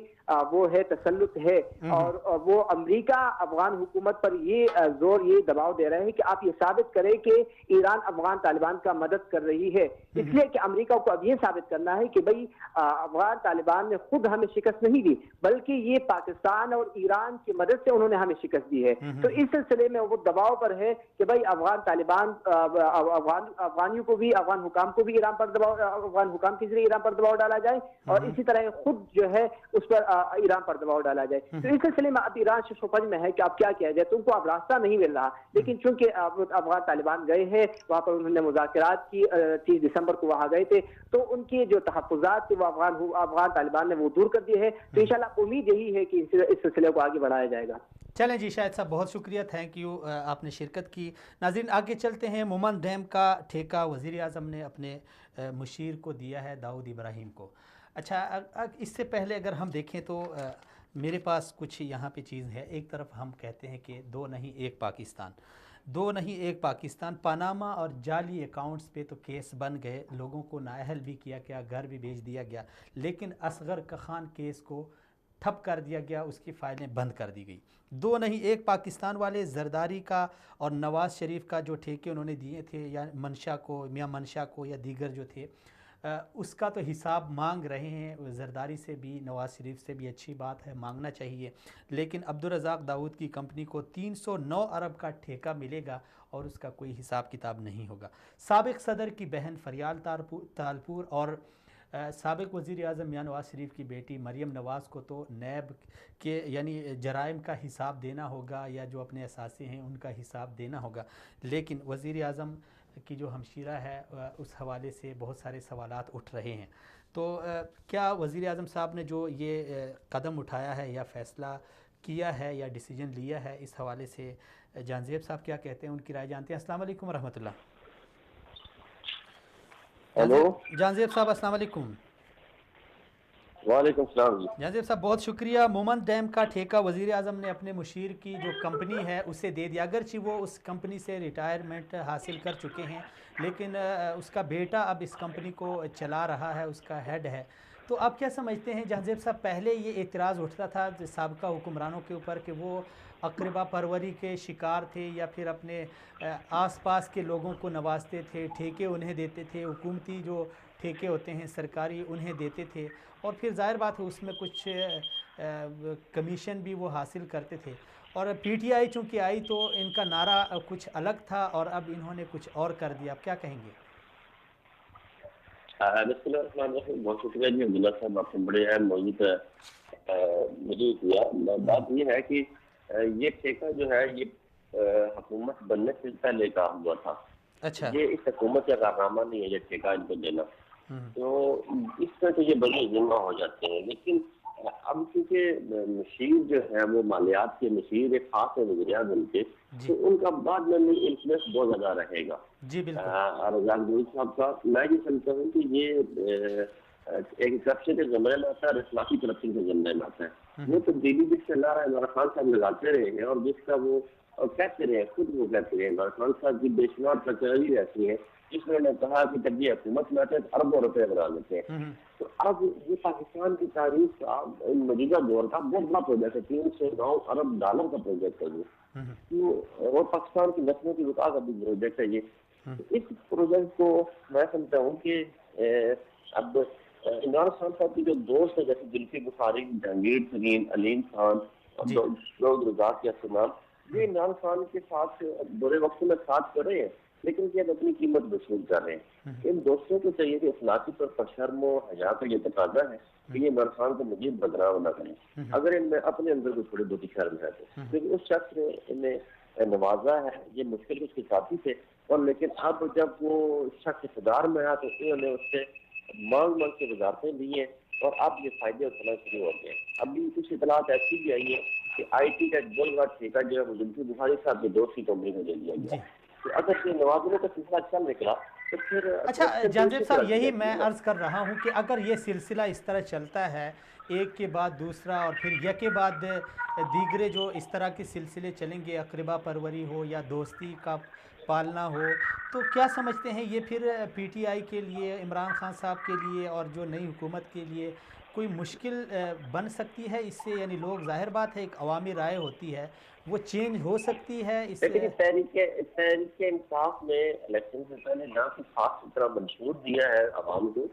वो है तसल्लुत है और वो अमेरिका अफगान हुकूमत पर ये जोर ये दबाव दे रहे हैं कि आप ये साबित करें कि ईरान अफगान तालिबान का मदद कर रही है, इसलिए कि अमेरिका को अब ये साबित करना है कि भाई अफगान तालिबान ने खुद हमें शिकस्त नहीं दी बल्कि ये पाकिस्तान और ईरान की मदद से उन्होंने हमें शिकस्त दी है। तो इस सिलसिले में वो दबाव पर है कि भाई अफगान तालिबान अफगानियों को भी, अफगान हुकाम को भी ईरान पर दबाव, अफगान हुकाम के जरिए ईरान पर दबाव डाला जाए और इसी तरह खुद जो है उस पर ईरान पर दबाव डाला जाए। तो इस सिलसिले में अब ईरान से सोच में है कि अब क्या किया जाए, तो उनको अब रास्ता नहीं मिल रहा। लेकिन चूंकि अफगान तालिबान गए हैं वहां पर, उन्होंने मुज़ाकरात की, 30 दिसंबर को वहां गए थे, तो उनकी जो तहफ़्फ़ुज़ात थे वो अफगान तालिबान ने वो दूर कर दिए हैं। तो इंशाल्लाह उम्मीद यही है कि इस सिलसिले को आगे बढ़ाया जाएगा। चलें जी, शाहिद साहब बहुत शुक्रिया, थैंक यू, आपने शिरकत की। नाज़रीन आगे चलते हैं। मोमन डैम का ठेका वज़ीर आज़म ने अपने मुशीर को दिया है, दाऊद इब्राहिम को। अच्छा, इससे पहले अगर हम देखें तो मेरे पास कुछ यहाँ पे चीज़ है। एक तरफ हम कहते हैं कि दो नहीं एक पाकिस्तान, दो नहीं एक पाकिस्तान। पनामा और जाली अकाउंट्स पे तो केस बन गए, लोगों को नाअहल भी किया गया, घर भी भेज दिया गया, लेकिन असगर खान केस को ठप कर दिया गया, उसकी फाइलें बंद कर दी गई। दो नहीं एक पाकिस्तान वाले जरदारी का और नवाज़ शरीफ का जो ठेके उन्होंने दिए थे, या मंशा को, मियां मंशा को या दीगर जो थे, उसका तो हिसाब मांग रहे हैं। जरदारी से भी, नवाज़ शरीफ से भी, अच्छी बात है, मांगना चाहिए। लेकिन अब्दुल रज़ाक दाऊद की कंपनी को 309 अरब का ठेका मिलेगा और उसका कोई हिसाब किताब नहीं होगा। साबिक़ सदर की बहन फरियाल तालपुर और साबिक़ वज़ीर आज़म मियां नवाज़ शरीफ की बेटी मरियम नवाज़ को तो नैब के यानी जराइम का हिसाब देना होगा, या जो अपने असासे हैं उनका हिसाब देना होगा। लेकिन वज़ीर आज़म की जो हमशीरा है उस हवाले से बहुत सारे सवालात उठ रहे हैं। तो क्या वज़ीर आज़म साहब ने जो ये कदम उठाया है या फ़ैसला किया है या डिसीजन लिया है, इस हवाले से जानज़ेब साहब क्या कहते हैं, उनकी राय जानते हैं। अस्सलाम वालेकुम रहमतुल्लाह। हेलो जानज़ेब साहब, अस्सलाम वालेकुम। वालेकुम सलाम। जानज़ेब साहब बहुत शुक्रिया। मोमन डैम का ठेका वज़ीर आज़म ने अपने मुशीर की जो कंपनी है उसे दे दिया, अगरचे वो उस कंपनी से रिटायरमेंट हासिल कर चुके हैं, लेकिन उसका बेटा अब इस कंपनी को चला रहा है, उसका हेड है। तो आप क्या समझते हैं जानज़ेब साहब, पहले ये एतराज़ उठता था साबिक़ा हुक्मरानों के ऊपर कि वो अक़रबा परवरी के शिकार थे या फिर अपने आसपास के लोगों को नवाजते थे, ठेके उन्हें देते थे, हुकूमती जो ठेके होते हैं सरकारी उन्हें देते थे, और फिर ज़ाहिर बात है उसमें कुछ कमीशन भी वो हासिल करते थे। और पीटीआई चूँकि आई तो इनका नारा कुछ अलग था और अब इन्होंने कुछ और कर दिया, आप क्या कहेंगे? बहुत शुक्रिया जी अब्दुल्ला साहब, आपने बड़े अहम मौजूद मुझे किया। बात ये है कि ये ठेका जो है ये हुकूमत बनने से पहले काम हुआ था। अच्छा, ये इस हुकूमत का कारनामा नहीं है ये ठेका इनको देना, तो इसमें तो ये बड़े जिम्मा हो जाते हैं। लेकिन अब क्योंकि मशीर जो है वो मालियात के मशीर एक खास है वज़ीर आज़म के, तो उनका बाद में इन्फ्लुएंस बहुत ज्यादा रहेगा जी बिल्कुल। रज़ाक दाऊद साहब का। मैं ये समझता हूँ कि ये एक करप्शन के ज़माने में आता है, इस्लामी करप्शन के ज़माने में आता है। वो तब्दीली जिससे ला रहा है इमरान खान साहब लगाते रहे हैं, और जिसका वो कहते रहे खुद वो कहते रहे इमरान खान साहब की बेशुमार तकरीरें रहती है जिसमें उन्होंने कहा कि जब ये हुकूमत में आते हैं अरबों रुपए बना लेते हैं। तो अब ये पाकिस्तान की तारीख का मौजूदा दौर का बहुत बड़ा प्रोजेक्ट है, 309 अरब डॉलर का प्रोजेक्ट है ये, तो और पाकिस्तान की नस्लों की विकास का भी प्रोजेक्ट है ये। तो इस प्रोजेक्ट को मैं समझता हूँ कि अब इमरान खान साहब की जो दोस्त है जैसे जुल्फी बुखारी, जहांगीर तरीन, अलीम खान, दाऊद रज़ाक या सुनाम, ये इमरान खान के साथ बुरे वक्त में साथ कर रहे हैं, लेकिन ये अपनी कीमत वसूल कर रहे हैं। इन दोस्तों को चाहिए कि इखलाकी तौर पर शर्म और हया का ये तकाजा है कि ये इमरान खान को मजीद बदनाम न करें। अगर इनमें अपने अंदर कोई थोड़ी बहुत शर्म है तो, लेकिन उस शख्स ने इन्हें नवाजा है, ये मुश्किल के उसके साथी थे, और लेकिन अब जब वो शख्स इक़्तिदार में आया तो इन्होंने उससे मांग के वजारतें दी हैं, और अब ये फायदे उठाना शुरू हो गए। अभी कुछ इतलात ऐसी भी आई है कि IT का गोलगार ठेका जो है वो जुल्फी बुखारी साहब के दोस्त की कंपनी को दे दिया गया। तो अगर ये नवाजने का सिलसिला चल निकला तो फिर अच्छा जानज़ेब साहब, यही मैं अर्ज़ कर रहा हूँ कि अगर ये सिलसिला इस तरह चलता है एक के बाद दूसरा और फिर एक के बाद दीगरे जो इस तरह के सिलसिले चलेंगे, अक़रबा परवरी हो या दोस्ती का पालना हो, तो क्या समझते हैं ये फिर PTI के लिए, इमरान खान साहब के लिए और जो नई हुकूमत के लिए कोई मुश्किल बन सकती है इससे? यानी लोग, जाहिर बात है एक अवामी राय होती है, वो चेंज हो सकती है इससे? तहरीक इंसाफ ने इलेक्शन से पहले ना तो खास तरह मंशूर दिया है आवाम को,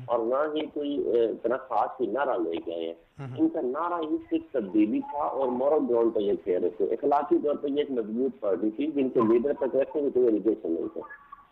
और ना ही कोई इतना खास कोई नारा लेके आए हैं। इनका नारा ही सिर्फ तब्दीली था और मॉरल ग्राउंड पर ये कह रहे थे। इखलाकी तौर पर ये एक मजबूत पार्टी थी जिनके लीडर तक रखने की कोई एलिगेशन नहीं थे।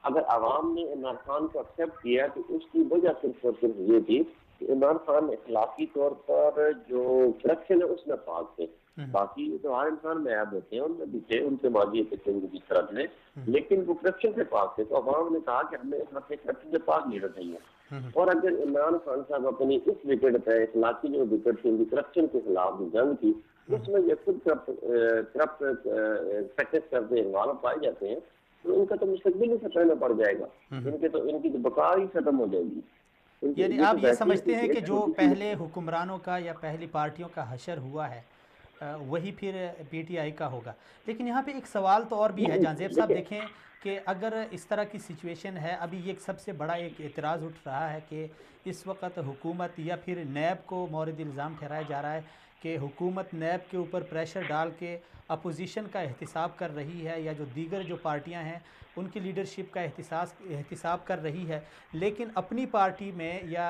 अगर आवाम ने इमरान खान को एक्सेप्ट किया तो उसकी वजह सिर्फ और सिर्फ ये थी कि इमरान खान इखलाकी तौर पर जो करप्शन है उसमें पाक थे। बाकी तो हर इंसान में ऐब होते हैं, उनमें भी थे, उनके माजी की तरफ में, लेकिन वो करप्शन से पाक थे। तो अवाम ने कहा कि हमें इस हफ्ते करप्शन से पाक लीडर चाहिए। और अगर इमरान खान साहब अपनी इस विकेट पे इखलाकी जो विकेट थी, करप्शन के खिलाफ जंग थी, उसमें ये खुद करप्ट प्रैक्टिस करते इन्वॉल्व पाए जाते हैं, तो इनका तो मुस्तकबिल ही खतरे में पड़ जाएगा। इनकी तो बका ही खत्म हो जाएगी। यानी आप ये समझते हैं कि जो पहले हुक्मरानों का या पहली पार्टियों का हशर हुआ है वही फिर पीटीआई का होगा। लेकिन यहाँ पे एक सवाल तो और भी है जानजेब साहब, देखें कि अगर इस तरह की सिचुएशन है, अभी ये सबसे बड़ा एक एतराज़ उठ रहा है कि इस वक्त हुकूमत या फिर नैब को मौरिद इल्ज़ाम ठहराया जा रहा है कि हुकूमत नैब के ऊपर प्रेशर डाल के अपोजिशन का एहतिसाब कर रही है, या जो दीगर जो पार्टियां हैं उनकी लीडरशिप का एहतिसाब कर रही है, लेकिन अपनी पार्टी में या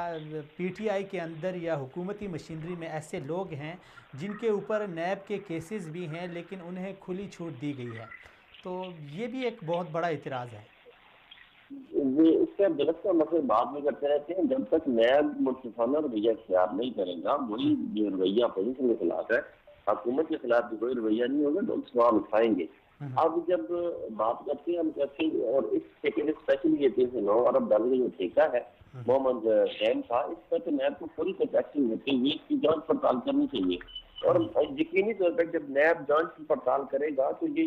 पीटीआई के अंदर या हुकूमती मशीनरी में ऐसे लोग हैं जिनके ऊपर नैब के केसेस भी हैं लेकिन उन्हें खुली छूट दी गई है। तो ये भी एक बहुत बड़ा इतराज़ है। ये इससे आप गलत का मतलब बात नहीं करते रहते हैं। जब तक नैब मुस्तफाना रवैया इख्तियार नहीं करेगा, वही जो रवैया अपोजिशन के खिलाफ है, हुकूमत के खिलाफ भी कोई रवैया नहीं होगा, तो सवाल उठाएंगे। अब जब बात करते हैं हम कहते हैं, और इस ठेके में स्पेशली ये 309 अरब डॉलर जो ठेका है मोहम्मद जैन का, इस पर तो नैब को पूरी प्रोटेक्शन होती है, इसकी जांच पड़ताल करनी चाहिए। और यकीनी तौर पर जब नैब जांच की पड़ताल करेगा तो ये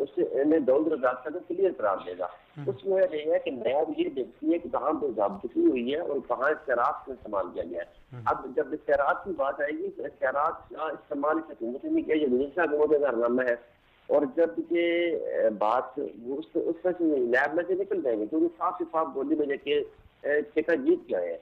उससे इन्हें दौलत रास्ता को क्लियर करार देगा। उसमें यह है कि नैब ये देखती है कि कहाँ पे ज़ाब्तगी हुई है और कहाँ इख्तियारात का इस्तेमाल किया गया है। अब जब इख्तियारात की बात आएगी तो इख्तियारात का इस्तेमाल इस हुकूमत ने किया, गुज़श्ता हुकूमत का कारनामा है। और जब ये बात उसमें नैब में से निकल जाएंगे तो साफ साफ बोली में जाके ठेका जीत गए हैं।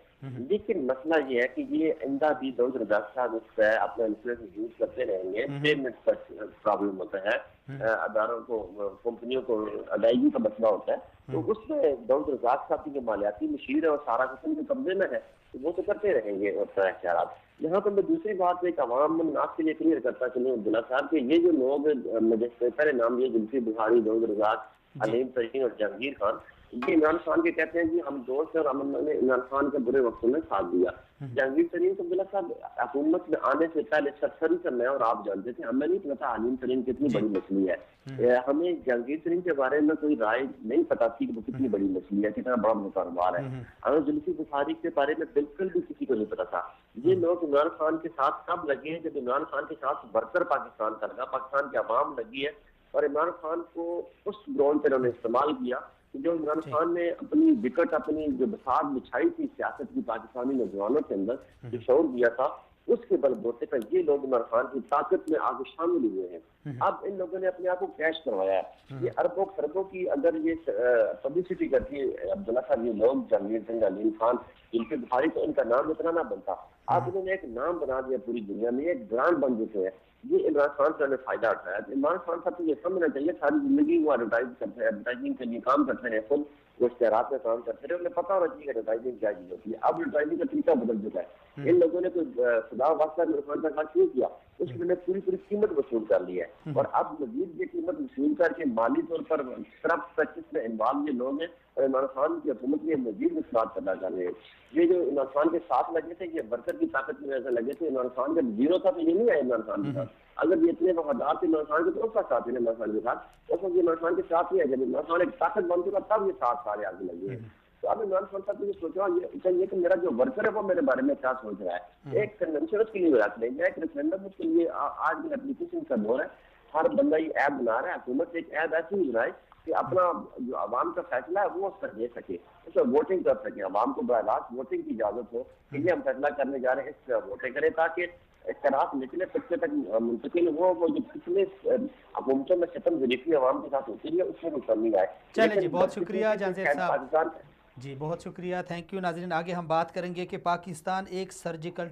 लेकिन मसला ये है कि ये आइंदा भी दौलत रजाक उस पर अपना इंफ्लुएंस यूज करते रहेंगे। पेमेंट पर प्रॉब्लम होता है, अदारों को, कंपनियों को अदायगी का मसला होता है, तो उसमें दौलत रजाक साहब की मालियाती मशीर है और सारा कुछ उनके कब्जे में है, तो वो तो करते रहेंगे और एहतियात। यहाँ पर मैं दूसरी बात एक आवाम नाज के लिए क्लियर करता चलूँ अब्दुल्ला साहब के, ये जो लोग मुझे पहले नाम दिए जुल्फी बुखारी, दौलत रजाक, अलीम तरीन और जहांगीर खान, ये इमरान खान के कहते हैं कि हम दोस्त और अमन ने इमरान खान के बुरे वक्तों में साथ दिया। जहांगीर तरीन तो अब्दुल्ला साहब हुकूमत में आने से पहले सरसरी से मैं और आप जानते थे, हमें नहीं पता अलीम तरीन कितनी बड़ी मछली है। हमें जहांगीर तरीन के बारे में कोई राय नहीं पता थी कि वो कितनी बड़ी मछली है, कितना बड़ा कारोबार है। हमें जुल्फी बुखारी के बारे में बिल्कुल भी किसी को नहीं पता था। ये लोग इमरान खान के साथ कब लगे हैं, जब इमरान खान के साथ बढ़कर पाकिस्तान कर रहा, पाकिस्तान की आवाम लगी है और इमरान खान को उस ग्राउंड पर उन्होंने इस्तेमाल किया जो इमरान खान ने अपनी विकट, अपनी जो बसात बिछाई थी सियासत की पाकिस्तानी नौजवानों के अंदर, जो शौर दिया था, उसके बलबूते पर ये लोग इमरान खान की ताकत में आगे शामिल हुए हैं। अब इन लोगों ने अपने आप को कैश करवाया है। ये अरबों खरबों की अगर ये पब्लिसिटी करती है अब्दुल्ला साहब, ये लोग जहांगीर सिंह, अलीम खान, इनके बुखारी, तो इनका नाम इतना ना बनता। आज इन्होंने एक नाम बना दिया पूरी दुनिया में, एक ब्रांड बन चुके हैं। ये इमरान खान से फायदा उठाया। इमरान खान साहब को ये समझना चाहिए, सारी जिंदगी वो एडवर्टाइजिंग के लिए काम करते हैं, खुद वो इश्तेहारात में काम करते रहे, उन्हें पता होना चाहिए एडवर्टाइजिंग क्या चीज होती है। अब एडवर्टाइजिंग का तरीका बदल चुका है। इन लोगों ने कोई खुदा वास्ता इमरान खान का शुरू किया, उसके लिए पूरी कीमत वसूल कर ली है। और अब मजीद ये कीमत वसूल करके माली तौर पर तरफ प्रैक्टिस में इन्वॉल्व ये लोग हैं और इमरान खान की हुकूमत में मजीद मुश्किलात पैदा कर रहे हैं। ये जो इमरान खान के साथ लगे थे, ये वर्कर की ताकत की वजह से लगे थे। इमरान खान जब जीरो था तो ये नहीं आया इमरान खान के साथ। अगर ये इतने वफादार थे इमरान खान के तो उसका साथ इमरान खान के साथ, उस वक्त इमरान खान के साथ ही है। जब इमरान खान एक ताकत बन चुका तब ये साथ सारे आगे लगे हैं। तो अब इमरान खान साहब ये सोचा ये कि मेरा जो वर्कर है वो मेरे बारे में क्या सोच रहा है। एक कन्वेंशन उसके लिए रख लेंगे, एक रेफरेंडम उसके लिए आज में एप्लीकेशन कर हो रहा है। हर बंदा ये ऐप बना रहा है, हुकूमत एक ऐप ऐसी ही बनाए कि अपना जो आवाम का फैसला है वो उस पर दे सके, उसमें वोटिंग कर सके। आवाम को बराह वोटिंग की इजाजत हो कि ये हम फैसला करने जा रहे हैं, इस पर वोटिंग करें, ताकि इख्तियारात निचले तबके तक मुंतकिल हो। वो जो पिछले हुकूमतों में सितम ज़रीफ़ी आवाम के साथ होती है उसमें भी कमी आए। चलिए जी, बहुत शुक्रिया जानजेब साहब जी, बहुत शुक्रिया, थैंक यू। नाज़रीन, आगे हम बात करेंगे कि पाकिस्तान एक सर्जिकल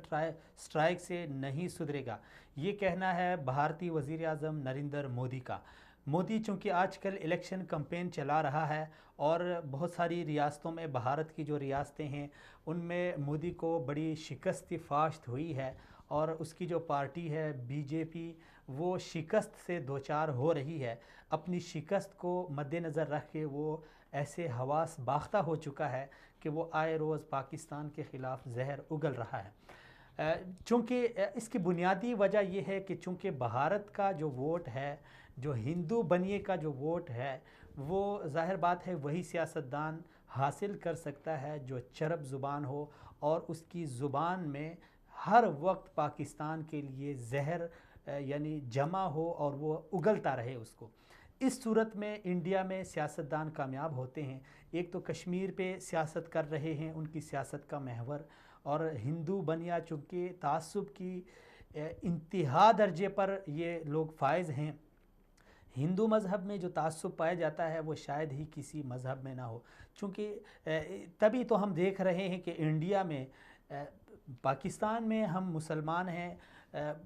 स्ट्राइक से नहीं सुधरेगा, ये कहना है भारतीय वज़ीर आज़म नरेंद्र मोदी का। मोदी चूँकि आजकल इलेक्शन कैंपेन चला रहा है और बहुत सारी रियासतों में, भारत की जो रियासतें हैं उनमें मोदी को बड़ी शिकस्त फाश्त हुई है और उसकी जो पार्टी है बीजेपी वो शिकस्त से दो चार हो रही है। अपनी शिकस्त को मद्देनज़र रख के वो ऐसे हवास बाख्ता हो चुका है कि वो आए रोज़ पाकिस्तान के ख़िलाफ़ जहर उगल रहा है। चूँकि इसकी बुनियादी वजह यह है कि चूँकि भारत का जो वोट है, जो हिंदू बनिए का जो वोट है, वो ज़ाहिर बात है वही सियासतदान हासिल कर सकता है जो चरब ज़ुबान हो और उसकी ज़ुबान में हर वक्त पाकिस्तान के लिए जहर यानी जमा हो और वो उगलता रहे उसको। इस सूरत में इंडिया में सियासतदान कामयाब होते हैं। एक तो कश्मीर पे सियासत कर रहे हैं, उनकी सियासत का महवर, और हिंदू बनिया चूँकि तासुब की इंतहा दर्जे पर ये लोग फायज़ हैं। हिंदू मज़हब में जो तासुब पाया जाता है वो शायद ही किसी मज़हब में ना हो, चूँकि तभी तो हम देख रहे हैं कि इंडिया में, पाकिस्तान में हम मुसलमान हैं,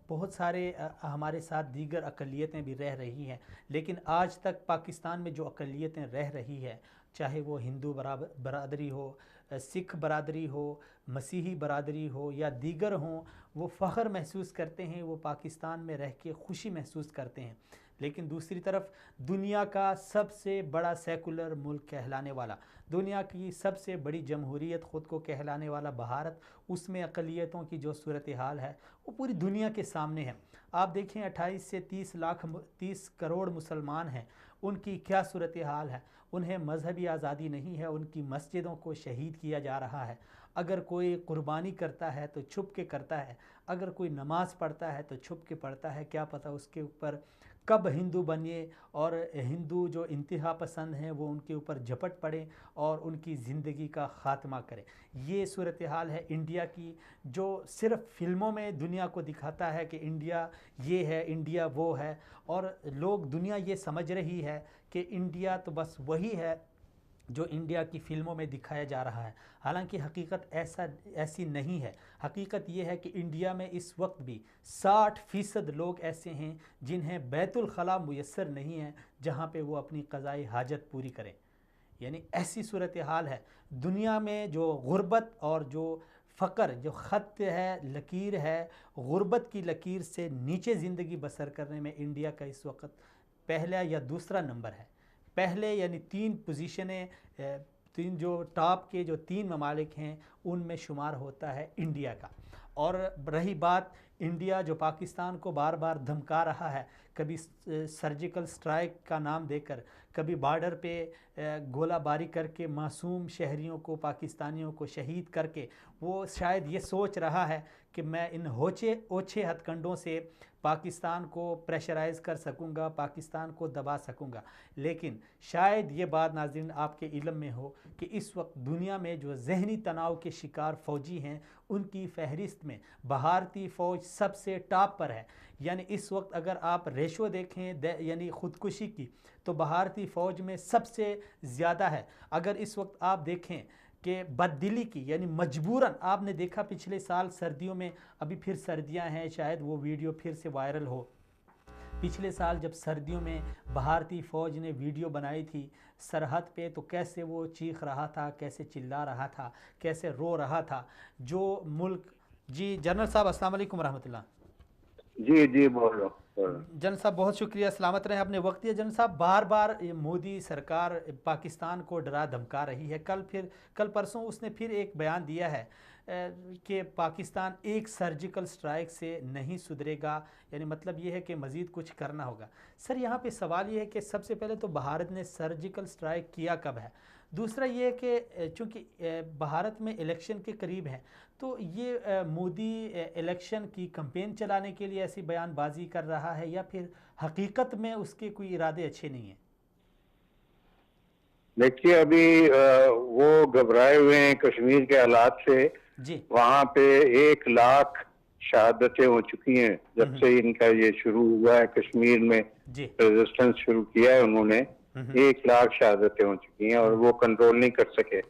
बहुत सारे हमारे साथ दीगर अक़लियतें भी रह रही हैं, लेकिन आज तक पाकिस्तान में जो अक़लियतें रह रही है, चाहे वो हिंदू बरादरी हो, सिख बरादरी हो, मसीही बरादरी हो या दीगर हों, वो फ़ख्र महसूस करते हैं, वो पाकिस्तान में रह के खुशी महसूस करते हैं। लेकिन दूसरी तरफ दुनिया का सबसे बड़ा सेकुलर मुल्क कहलाने वाला, दुनिया की सबसे बड़ी जमहूरियत ख़ुद को कहलाने वाला भारत, उसमें अक़लियतों की जो सूरत हाल है वो पूरी दुनिया के सामने है। आप देखें 28 से 30 करोड़ मुसलमान हैं, उनकी क्या सूरत हाल है। उन्हें मजहबी आज़ादी नहीं है, उनकी मस्जिदों को शहीद किया जा रहा है। अगर कोई कुर्बानी करता है तो छुप के करता है, अगर कोई नमाज़ पढ़ता है तो छुप के पढ़ता है। क्या पता उसके ऊपर कब हिंदू बनिए और हिंदू जो इंतहा पसंद हैं वो उनके ऊपर झपट पड़े और उनकी ज़िंदगी का ख़ात्मा करें। ये सूरत हाल है इंडिया की, जो सिर्फ़ फ़िल्मों में दुनिया को दिखाता है कि इंडिया ये है, इंडिया वो है, और लोग, दुनिया ये समझ रही है कि इंडिया तो बस वही है जो इंडिया की फ़िल्मों में दिखाया जा रहा है। हालांकि हकीकत ऐसी नहीं है। हकीकत ये है कि इंडिया में इस वक्त भी 60% लोग ऐसे हैं जिन्हें बैतुल खला मुयस्सर नहीं है जहां पे वो अपनी क़ज़ाई हाजत पूरी करें। यानी ऐसी सूरत हाल है दुनिया में। जो गुर्बत और जो फ़क़र, जो ख़त है, लकीर है, गुर्बत की लकीर से नीचे ज़िंदगी बसर करने में इंडिया का इस वक्त पहला या दूसरा नंबर है। पहले यानी 3 पोजीशनें, 3 जो टॉप के जो 3 ममालिक हैं उनमें शुमार होता है इंडिया का। और रही बात इंडिया जो पाकिस्तान को बार बार धमका रहा है, कभी सर्जिकल स्ट्राइक का नाम देकर, कभी बॉर्डर पे गोलाबारी करके मासूम शहरियों को, पाकिस्तानियों को शहीद करके, वो शायद ये सोच रहा है कि मैं इन ओछे हथकंडों से पाकिस्तान को प्रेशराइज़ कर सकूंगा, पाकिस्तान को दबा सकूंगा। लेकिन शायद ये बात नाज़रीन आपके इल्म में हो कि इस वक्त दुनिया में जो जहनी तनाव के शिकार फ़ौजी हैं उनकी फ़हरिस्त में भारतीय फ़ौज सबसे टॉप पर है। यानी इस वक्त अगर आप रेशो देखें यानी ख़ुदकुशी की, तो भारतीय फ़ौज में सबसे ज़्यादा है। अगर इस वक्त आप देखें कि बददिली की, यानी मजबूरन, आपने देखा पिछले साल सर्दियों में, अभी फिर सर्दियां हैं, शायद वो वीडियो फिर से वायरल हो। पिछले साल जब सर्दियों में भारतीय फ़ौज ने वीडियो बनाई थी सरहद पे, तो कैसे वो चीख रहा था, कैसे चिल्ला रहा था, कैसे रो रहा था। जो मुल्क, जी जनरल साहब अस्सलाम वालेकुम रहमतुल्लाह। जी बोलो जनरल साहब, बहुत शुक्रिया, सलामत रहें, आपने वक्त दिया। जनरल साहब, बार बार मोदी सरकार पाकिस्तान को डरा धमका रही है। कल परसों उसने फिर एक बयान दिया है कि पाकिस्तान एक सर्जिकल स्ट्राइक से नहीं सुधरेगा, यानी मतलब ये है कि मज़ीद कुछ करना होगा। सर, यहाँ पे सवाल ये है कि सबसे पहले तो भारत ने सर्जिकल स्ट्राइक किया कब है? दूसरा ये है कि चूँकि भारत में इलेक्शन के करीब है, तो ये मोदी इलेक्शन की कैंपेन चलाने के लिए ऐसी बयानबाजी कर रहा है या फिर हकीकत में उसके कोई इरादे अच्छे नहीं हैं? देखिए, अभी वो घबराए हुए हैं कश्मीर के हालात से। जी, वहाँ पे 1 लाख शहादतें हो चुकी हैं जब से इनका ये शुरू हुआ है कश्मीर में, रेजिस्टेंस शुरू किया है उन्होंने। 1 लाख शहादतें हो चुकी हैं और वो कंट्रोल नहीं कर सके।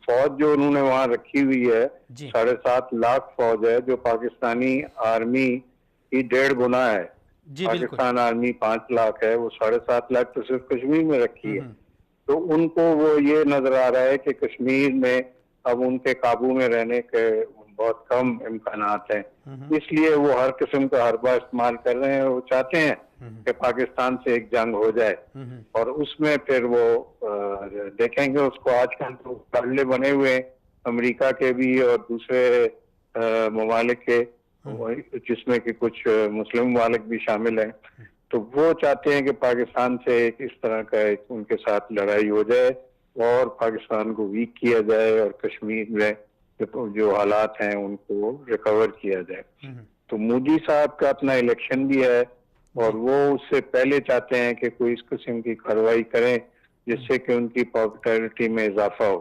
फौज जो उन्होंने वहाँ रखी हुई है 7.5 लाख फौज है, जो पाकिस्तानी आर्मी की 1.5 गुना है। पाकिस्तान आर्मी 5 लाख है, वो 7.5 लाख तो सिर्फ कश्मीर में रखी है। तो उनको वो ये नजर आ रहा है कि कश्मीर में अब उनके काबू में रहने के बहुत कम इम्कानात हैं, इसलिए वो हर किस्म का हरबा इस्तेमाल कर रहे हैं। वो चाहते हैं कि पाकिस्तान से एक जंग हो जाए और उसमें फिर वो देखेंगे उसको। आजकल तो मुकाबले बने हुए हैं अमेरिका के भी और दूसरे ममालिक के, जिसमें कि कुछ मुस्लिम ममालिक भी शामिल हैं। तो वो चाहते हैं कि पाकिस्तान से एक इस तरह का एक उनके साथ लड़ाई हो जाए और पाकिस्तान को वीक किया जाए और कश्मीर में जो हालात हैं उनको रिकवर किया जाए। तो मोदी साहब का अपना इलेक्शन भी है और वो उससे पहले चाहते हैं कि कोई इस किस्म की कार्रवाई करें जिससे कि उनकी पॉपुलैरिटी में इजाफा हो।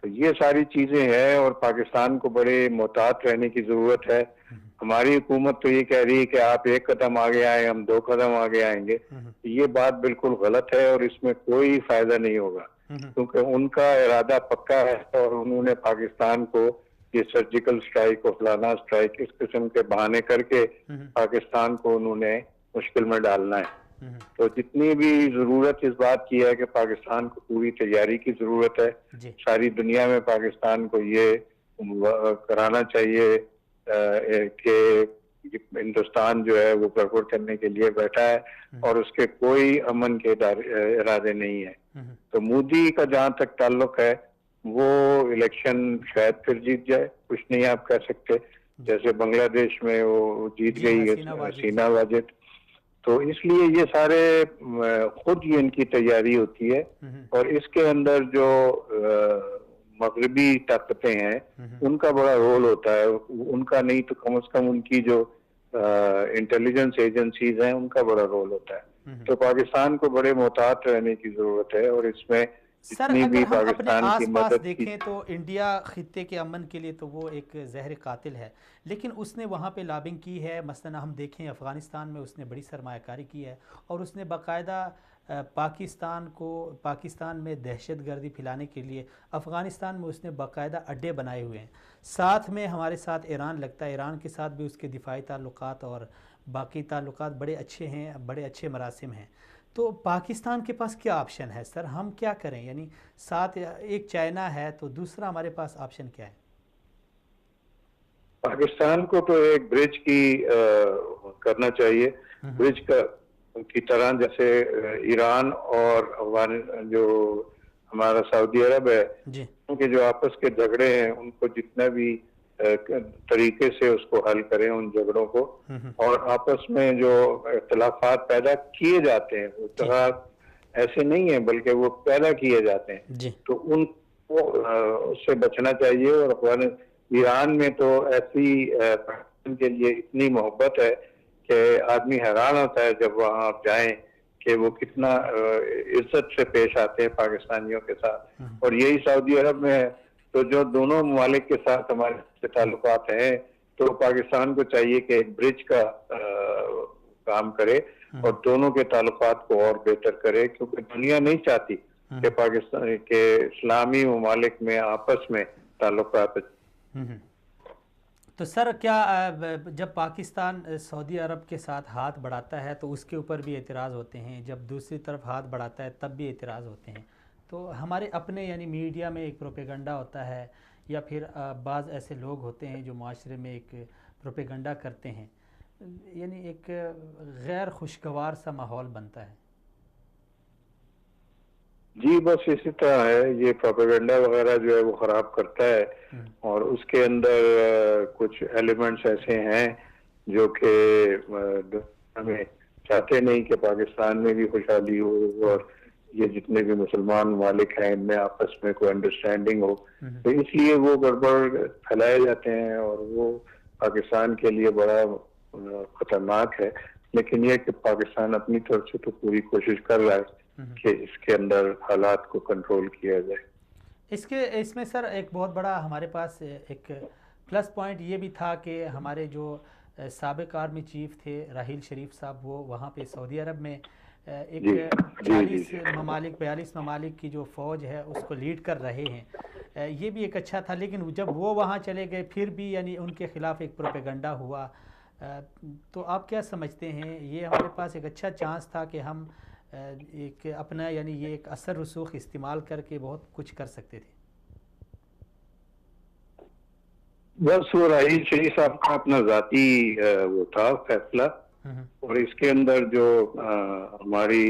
तो ये सारी चीजें हैं और पाकिस्तान को बड़े मोहतात रहने की जरूरत है। हमारी हुकूमत तो ये कह रही है कि आप 1 कदम आगे आए, हम 2 कदम आगे आएंगे। ये बात बिल्कुल गलत है और इसमें कोई फायदा नहीं होगा, क्योंकि उनका इरादा पक्का है और उन्होंने पाकिस्तान को ये सर्जिकल स्ट्राइक और फलाना स्ट्राइक इस किस्म के बहाने करके पाकिस्तान को उन्होंने मुश्किल में डालना है। तो जितनी भी जरूरत इस बात की है कि पाकिस्तान को पूरी तैयारी की जरूरत है, सारी दुनिया में पाकिस्तान को ये कराना चाहिए कि हिंदुस्तान जो है वो गड़बड़ करने के लिए बैठा है और उसके कोई अमन के इरादे नहीं है। तो मोदी का जहां तक ताल्लुक है वो इलेक्शन शायद फिर जीत जाए, कुछ नहीं आप कह सकते। जैसे बांग्लादेश में वो जीत गई है हसीना वाजिद। तो इसलिए ये सारे खुद ही इनकी तैयारी होती है और इसके अंदर जो मगरबी ताकतें हैं उनका बड़ा रोल होता है। उनका नहीं तो कम से कम उनकी जो इंटेलिजेंस एजेंसीज हैं उनका बड़ा रोल होता है। तो पाकिस्तान को बड़े मोहतात रहने की जरूरत है और इसमें सर अगर हम अपने आसपास देखें तो इंडिया खित्ते के अमन के लिए तो वो एक जहर कातिल है, लेकिन उसने वहाँ पे लॉबिंग की है। मसलन हम देखें अफ़गानिस्तान में उसने बड़ी सरमायाकारी की है और उसने बाकायदा पाकिस्तान में दहशतगर्दी फैलाने के लिए अफ़गानिस्तान में उसने बाकायदा अड्डे बनाए हुए हैं। साथ में हमारे साथ ईरान लगता है, ईरान के साथ भी उसके दिफाई ताल्लुकात और बाकी ताल्लुकात बड़े अच्छे हैं, बड़े अच्छे मरासिम हैं। तो पाकिस्तान के पास क्या ऑप्शन है सर, हम क्या करें? यानी साथ एक चाइना है तो दूसरा हमारे पास ऑप्शन क्या है? पाकिस्तान को तो एक ब्रिज की करना चाहिए, ब्रिज की तरह जैसे ईरान और जो हमारा सऊदी अरब है उनके जो आपस के झगड़े हैं उनको जितना भी तरीके से उसको हल करें उन झगड़ों को, और आपस में जो इख्तिलाफात पैदा किए जाते हैं इख्तिलाफ ऐसे नहीं है बल्कि वो पैदा किए जाते हैं, तो उनको उससे बचना चाहिए। और ईरान में तो ऐसी के लिए इतनी मोहब्बत है कि आदमी हैरान होता है जब वहाँ आप जाएं कि वो कितना इज्जत से पेश आते हैं पाकिस्तानियों के साथ। और यही सऊदी अरब में है। तो जो दोनों ममालिक के साथ हमारे ताल्लुकात हैं तो पाकिस्तान को चाहिए कि एक ब्रिज का काम करे और दोनों के ताल्लुकात को और बेहतर करे, क्योंकि दुनिया नहीं चाहती कि पाकिस्तान के इस्लामी ममालिक में आपस में ताल्लुकात। तो सर क्या जब पाकिस्तान सऊदी अरब के साथ हाथ बढ़ाता है तो उसके ऊपर भी एतराज़ होते हैं, जब दूसरी तरफ हाथ बढ़ाता है तब भी एतराज़ होते हैं। तो हमारे अपने यानी मीडिया में एक प्रोपेगंडा होता है या फिर बाज़ ऐसे लोग होते हैं जो माशरे में एक प्रोपेगंडा करते हैं, यानी एक गैर खुशगवार सा माहौल बनता है। जी बस इसी तरह है, ये प्रोपेगेंडा वगैरह जो है वो ख़राब करता है और उसके अंदर कुछ एलिमेंट्स ऐसे हैं जो कि हमें चाहते नहीं कि पाकिस्तान में भी खुशहाली हो और ये जितने भी मुसलमान ममालिक हैं इनमें आपस में कोई अंडरस्टैंडिंग हो। तो इसलिए वो गड़बड़ फैलाए जाते हैं और वो पाकिस्तान के लिए बड़ा खतरनाक है। लेकिन ये कि पाकिस्तान अपनी तरफ से तो पूरी कोशिश कर रहा है कि इसके अंदर हालात को कंट्रोल किया जाए। इसमें सर एक बहुत बड़ा हमारे पास एक प्लस पॉइंट ये भी था कि हमारे जो साबिक आर्मी चीफ थे राहील शरीफ साहब, वो वहाँ पे सऊदी अरब में एक 42 ममालिक की जो फ़ौज है उसको लीड कर रहे हैं। ये भी एक अच्छा था, लेकिन जब वो वहाँ चले गए फिर भी यानी उनके ख़िलाफ़ एक प्रोपेगंडा हुआ तो आप क्या समझते हैं, ये हमारे पास एक अच्छा चांस था कि हम एक अपना यानी ये एक असर रसूख इस्तेमाल करके बहुत कुछ कर सकते थे? बस वो राहील शरीफ साहब का अपना जाती वो था फैसला, और इसके अंदर जो हमारी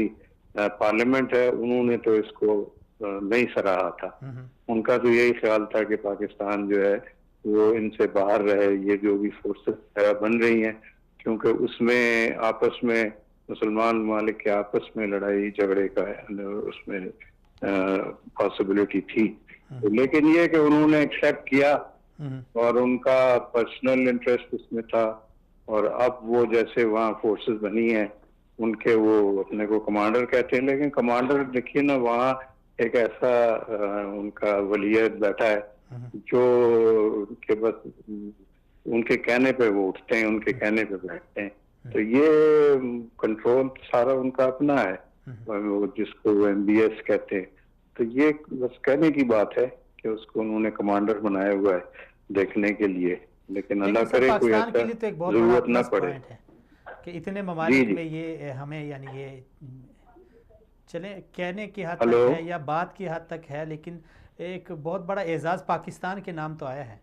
पार्लियामेंट है उन्होंने तो इसको नहीं सराहा था। उनका तो यही ख्याल था कि पाकिस्तान जो है वो इनसे बाहर रहे, ये जो भी फोर्सेस बन रही हैं, क्योंकि उसमें आपस में मुसलमान ममालिक के आपस में लड़ाई झगड़े का उसमें पॉसिबिलिटी थी। लेकिन ये कि उन्होंने एक्सेप्ट किया और उनका पर्सनल इंटरेस्ट उसमें था, और अब वो जैसे वहाँ फोर्सेस बनी हैं उनके वो अपने को कमांडर कहते हैं, लेकिन कमांडर देखिए ना वहाँ एक ऐसा उनका वलीयत बैठा है जो के बस उनके कहने पे वो उठते हैं, उनके कहने पे बैठते हैं। तो ये कंट्रोल सारा उनका अपना है, वो जिसको वो MBS कहते हैं। तो ये बस कहने की बात है कि उसको उन्होंने कमांडर बनाया हुआ है देखने के लिए, लेकिन अल्लाह करे कोई ऐसा तो जरूरत ना पड़े कि इतने ममालिक में ये हमें यानी ये चले कहने की हद तक है या बात की हद तक है, लेकिन एक बहुत बड़ा एजाज पाकिस्तान के नाम तो आया है।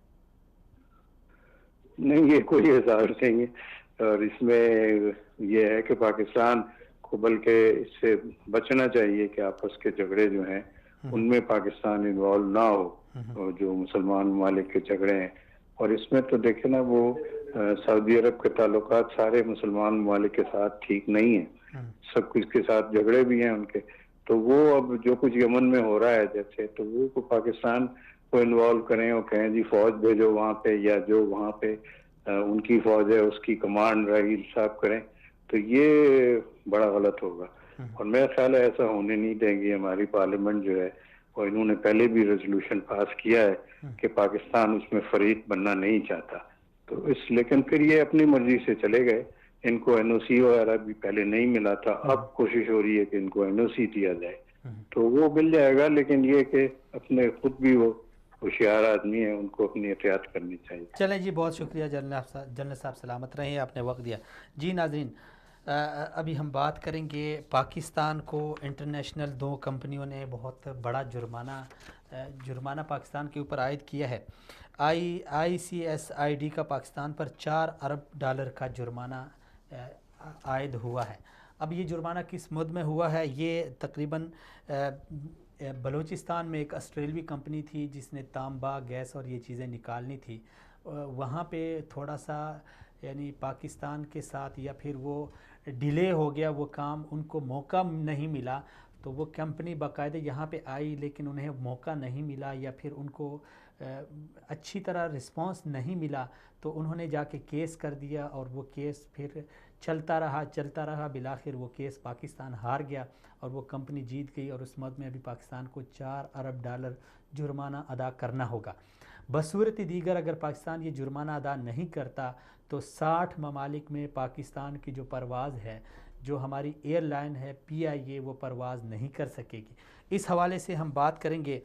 नहीं, ये कोई एजाज नहीं है, और इसमें यह है कि पाकिस्तान को बल्कि इससे बचना चाहिए कि आपस के झगड़े जो हैं उनमें पाकिस्तान इन्वॉल्व ना हो, और जो मुसलमान ममालिक के झगड़े हैं। और इसमें तो देखे ना वो सऊदी अरब के ताल्लुकात सारे मुसलमान ममालिक के साथ ठीक नहीं है, सब कुछ के साथ झगड़े भी हैं उनके। तो वो अब जो कुछ यमन में हो रहा है जैसे, तो वो पाकिस्तान को इन्वॉल्व करें और कहें जी फौज भेजो वहाँ पे, या जो वहाँ पे उनकी फौज है उसकी कमांड राहील साहब करें, तो ये बड़ा गलत होगा। और मेरा ख्याल है ऐसा होने नहीं देंगे हमारी पार्लियामेंट जो है, और इन्होंने पहले भी रेजोल्यूशन पास किया है कि पाकिस्तान उसमें फरीक बनना नहीं चाहता। तो लेकिन फिर ये अपनी मर्जी से चले गए, इनको NOC वगैरह भी पहले नहीं मिला था, अब कोशिश हो रही है कि इनको NOC दिया जाए, तो वो मिल जाएगा। लेकिन ये कि अपने खुद भी वो होशियार आदमी है, उनको अपनी एहतियात करनी चाहिए। चलें जी, बहुत शुक्रिया जनरल साहब, सलामत रहें, आपने वक्त दिया। जी नाजरीन, अभी हम बात करेंगे पाकिस्तान को इंटरनेशनल 2 कंपनियों ने बहुत बड़ा जुर्माना पाकिस्तान के ऊपर आयद किया है। ICSID का पाकिस्तान पर $4 अरब का जुर्माना आयद हुआ है। अब ये जुर्माना किस मुद्द में हुआ है? ये तकरीबन बलूचिस्तान में एक ऑस्ट्रेलवी कंपनी थी जिसने तांबा, गैस और ये चीज़ें निकालनी थी, वहाँ पे थोड़ा सा यानी पाकिस्तान के साथ या फिर वो डिले हो गया वो काम, उनको मौका नहीं मिला, तो वो कंपनी बाकायदे यहाँ पे आई लेकिन उन्हें मौका नहीं मिला या फिर उनको अच्छी तरह रिस्पांस नहीं मिला, तो उन्होंने जाके केस कर दिया और वो केस फिर चलता रहा। बिलाखिर वो केस पाकिस्तान हार गया और वो कंपनी जीत गई, और उस मद में अभी पाकिस्तान को $4 अरब जुर्माना अदा करना होगा। बसूरत दीगर अगर पाकिस्तान ये जुर्माना अदा नहीं करता तो 60 ममालिक में पाकिस्तान की जो परवाज़ है, जो हमारी एयरलाइन है PIA, वो परवाज़ नहीं कर सकेगी। इस हवाले से हम बात करेंगे।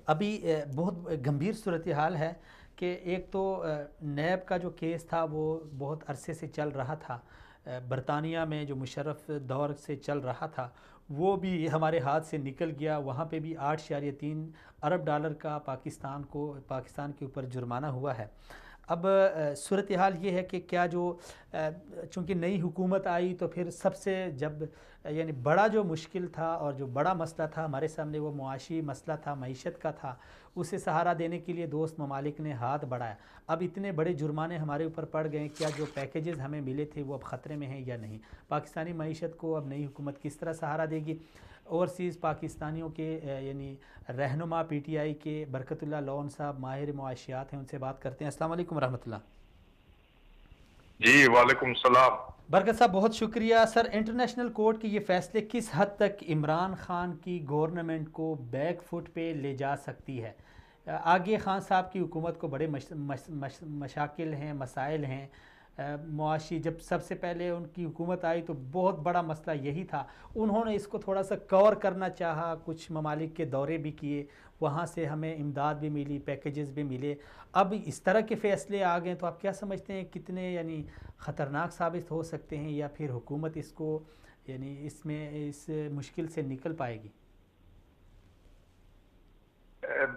अभी बहुत गंभीर सूरत हाल है कि एक तो नैब का जो केस था वो बहुत अरसे से चल रहा था, बरतानिया में जो मुशर्रफ दौर से चल रहा था वो भी हमारे हाथ से निकल गया। वहाँ पे भी $8.3 अरब का पाकिस्तान के ऊपर जुर्माना हुआ है। अब सूरत हाल ये है कि क्या जो चूँकि नई हुकूमत आई तो फिर सबसे जब यानी बड़ा जो मुश्किल था और जो बड़ा मसला था हमारे सामने वो मुआशी मसला था, मईशत का था, उसे सहारा देने के लिए दोस्त ममालिक ने हाथ बढ़ाया। अब इतने बड़े जुर्माने हमारे ऊपर पड़ गए, क्या जो पैकेजेस हमें मिले थे वो अब ख़तरे में हैं या नहीं? पाकिस्तानी मईशत को अब नई हुकूमत किस तरह सहारा देगी? ओवरसीज़ पाकिस्तानियों के यानी रहनुमा PTI के बरकतुल्लाह लोन साहब माहिर मुआशियात हैं, उनसे बात करते हैं। अस्सलाम वालेकुम रहमतुल्लाह। जी वालेकुम सलाम। बरकत साहब, बहुत शुक्रिया। सर, इंटरनेशनल कोर्ट के ये फैसले किस हद तक इमरान खान की गवर्नमेंट को बैक फुट पे ले जा सकती है? आगे खान साहब की हुकूमत को बड़े मशाकिल हैं, मसाइल हैं, मुआशी, जब सबसे पहले उनकी हुकूमत आई तो बहुत बड़ा मसला यही था। उन्होंने इसको थोड़ा सा कवर करना चाहा, कुछ ममालिक के दौरे भी किए, वहाँ से हमें इमदाद भी मिली, पैकेजेस भी मिले। अब इस तरह के फ़ैसले आ गए तो आप क्या समझते हैं कितने यानी ख़तरनाक साबित हो सकते हैं, या फिर हुकूमत इसको यानी इसमें इस मुश्किल से निकल पाएगी?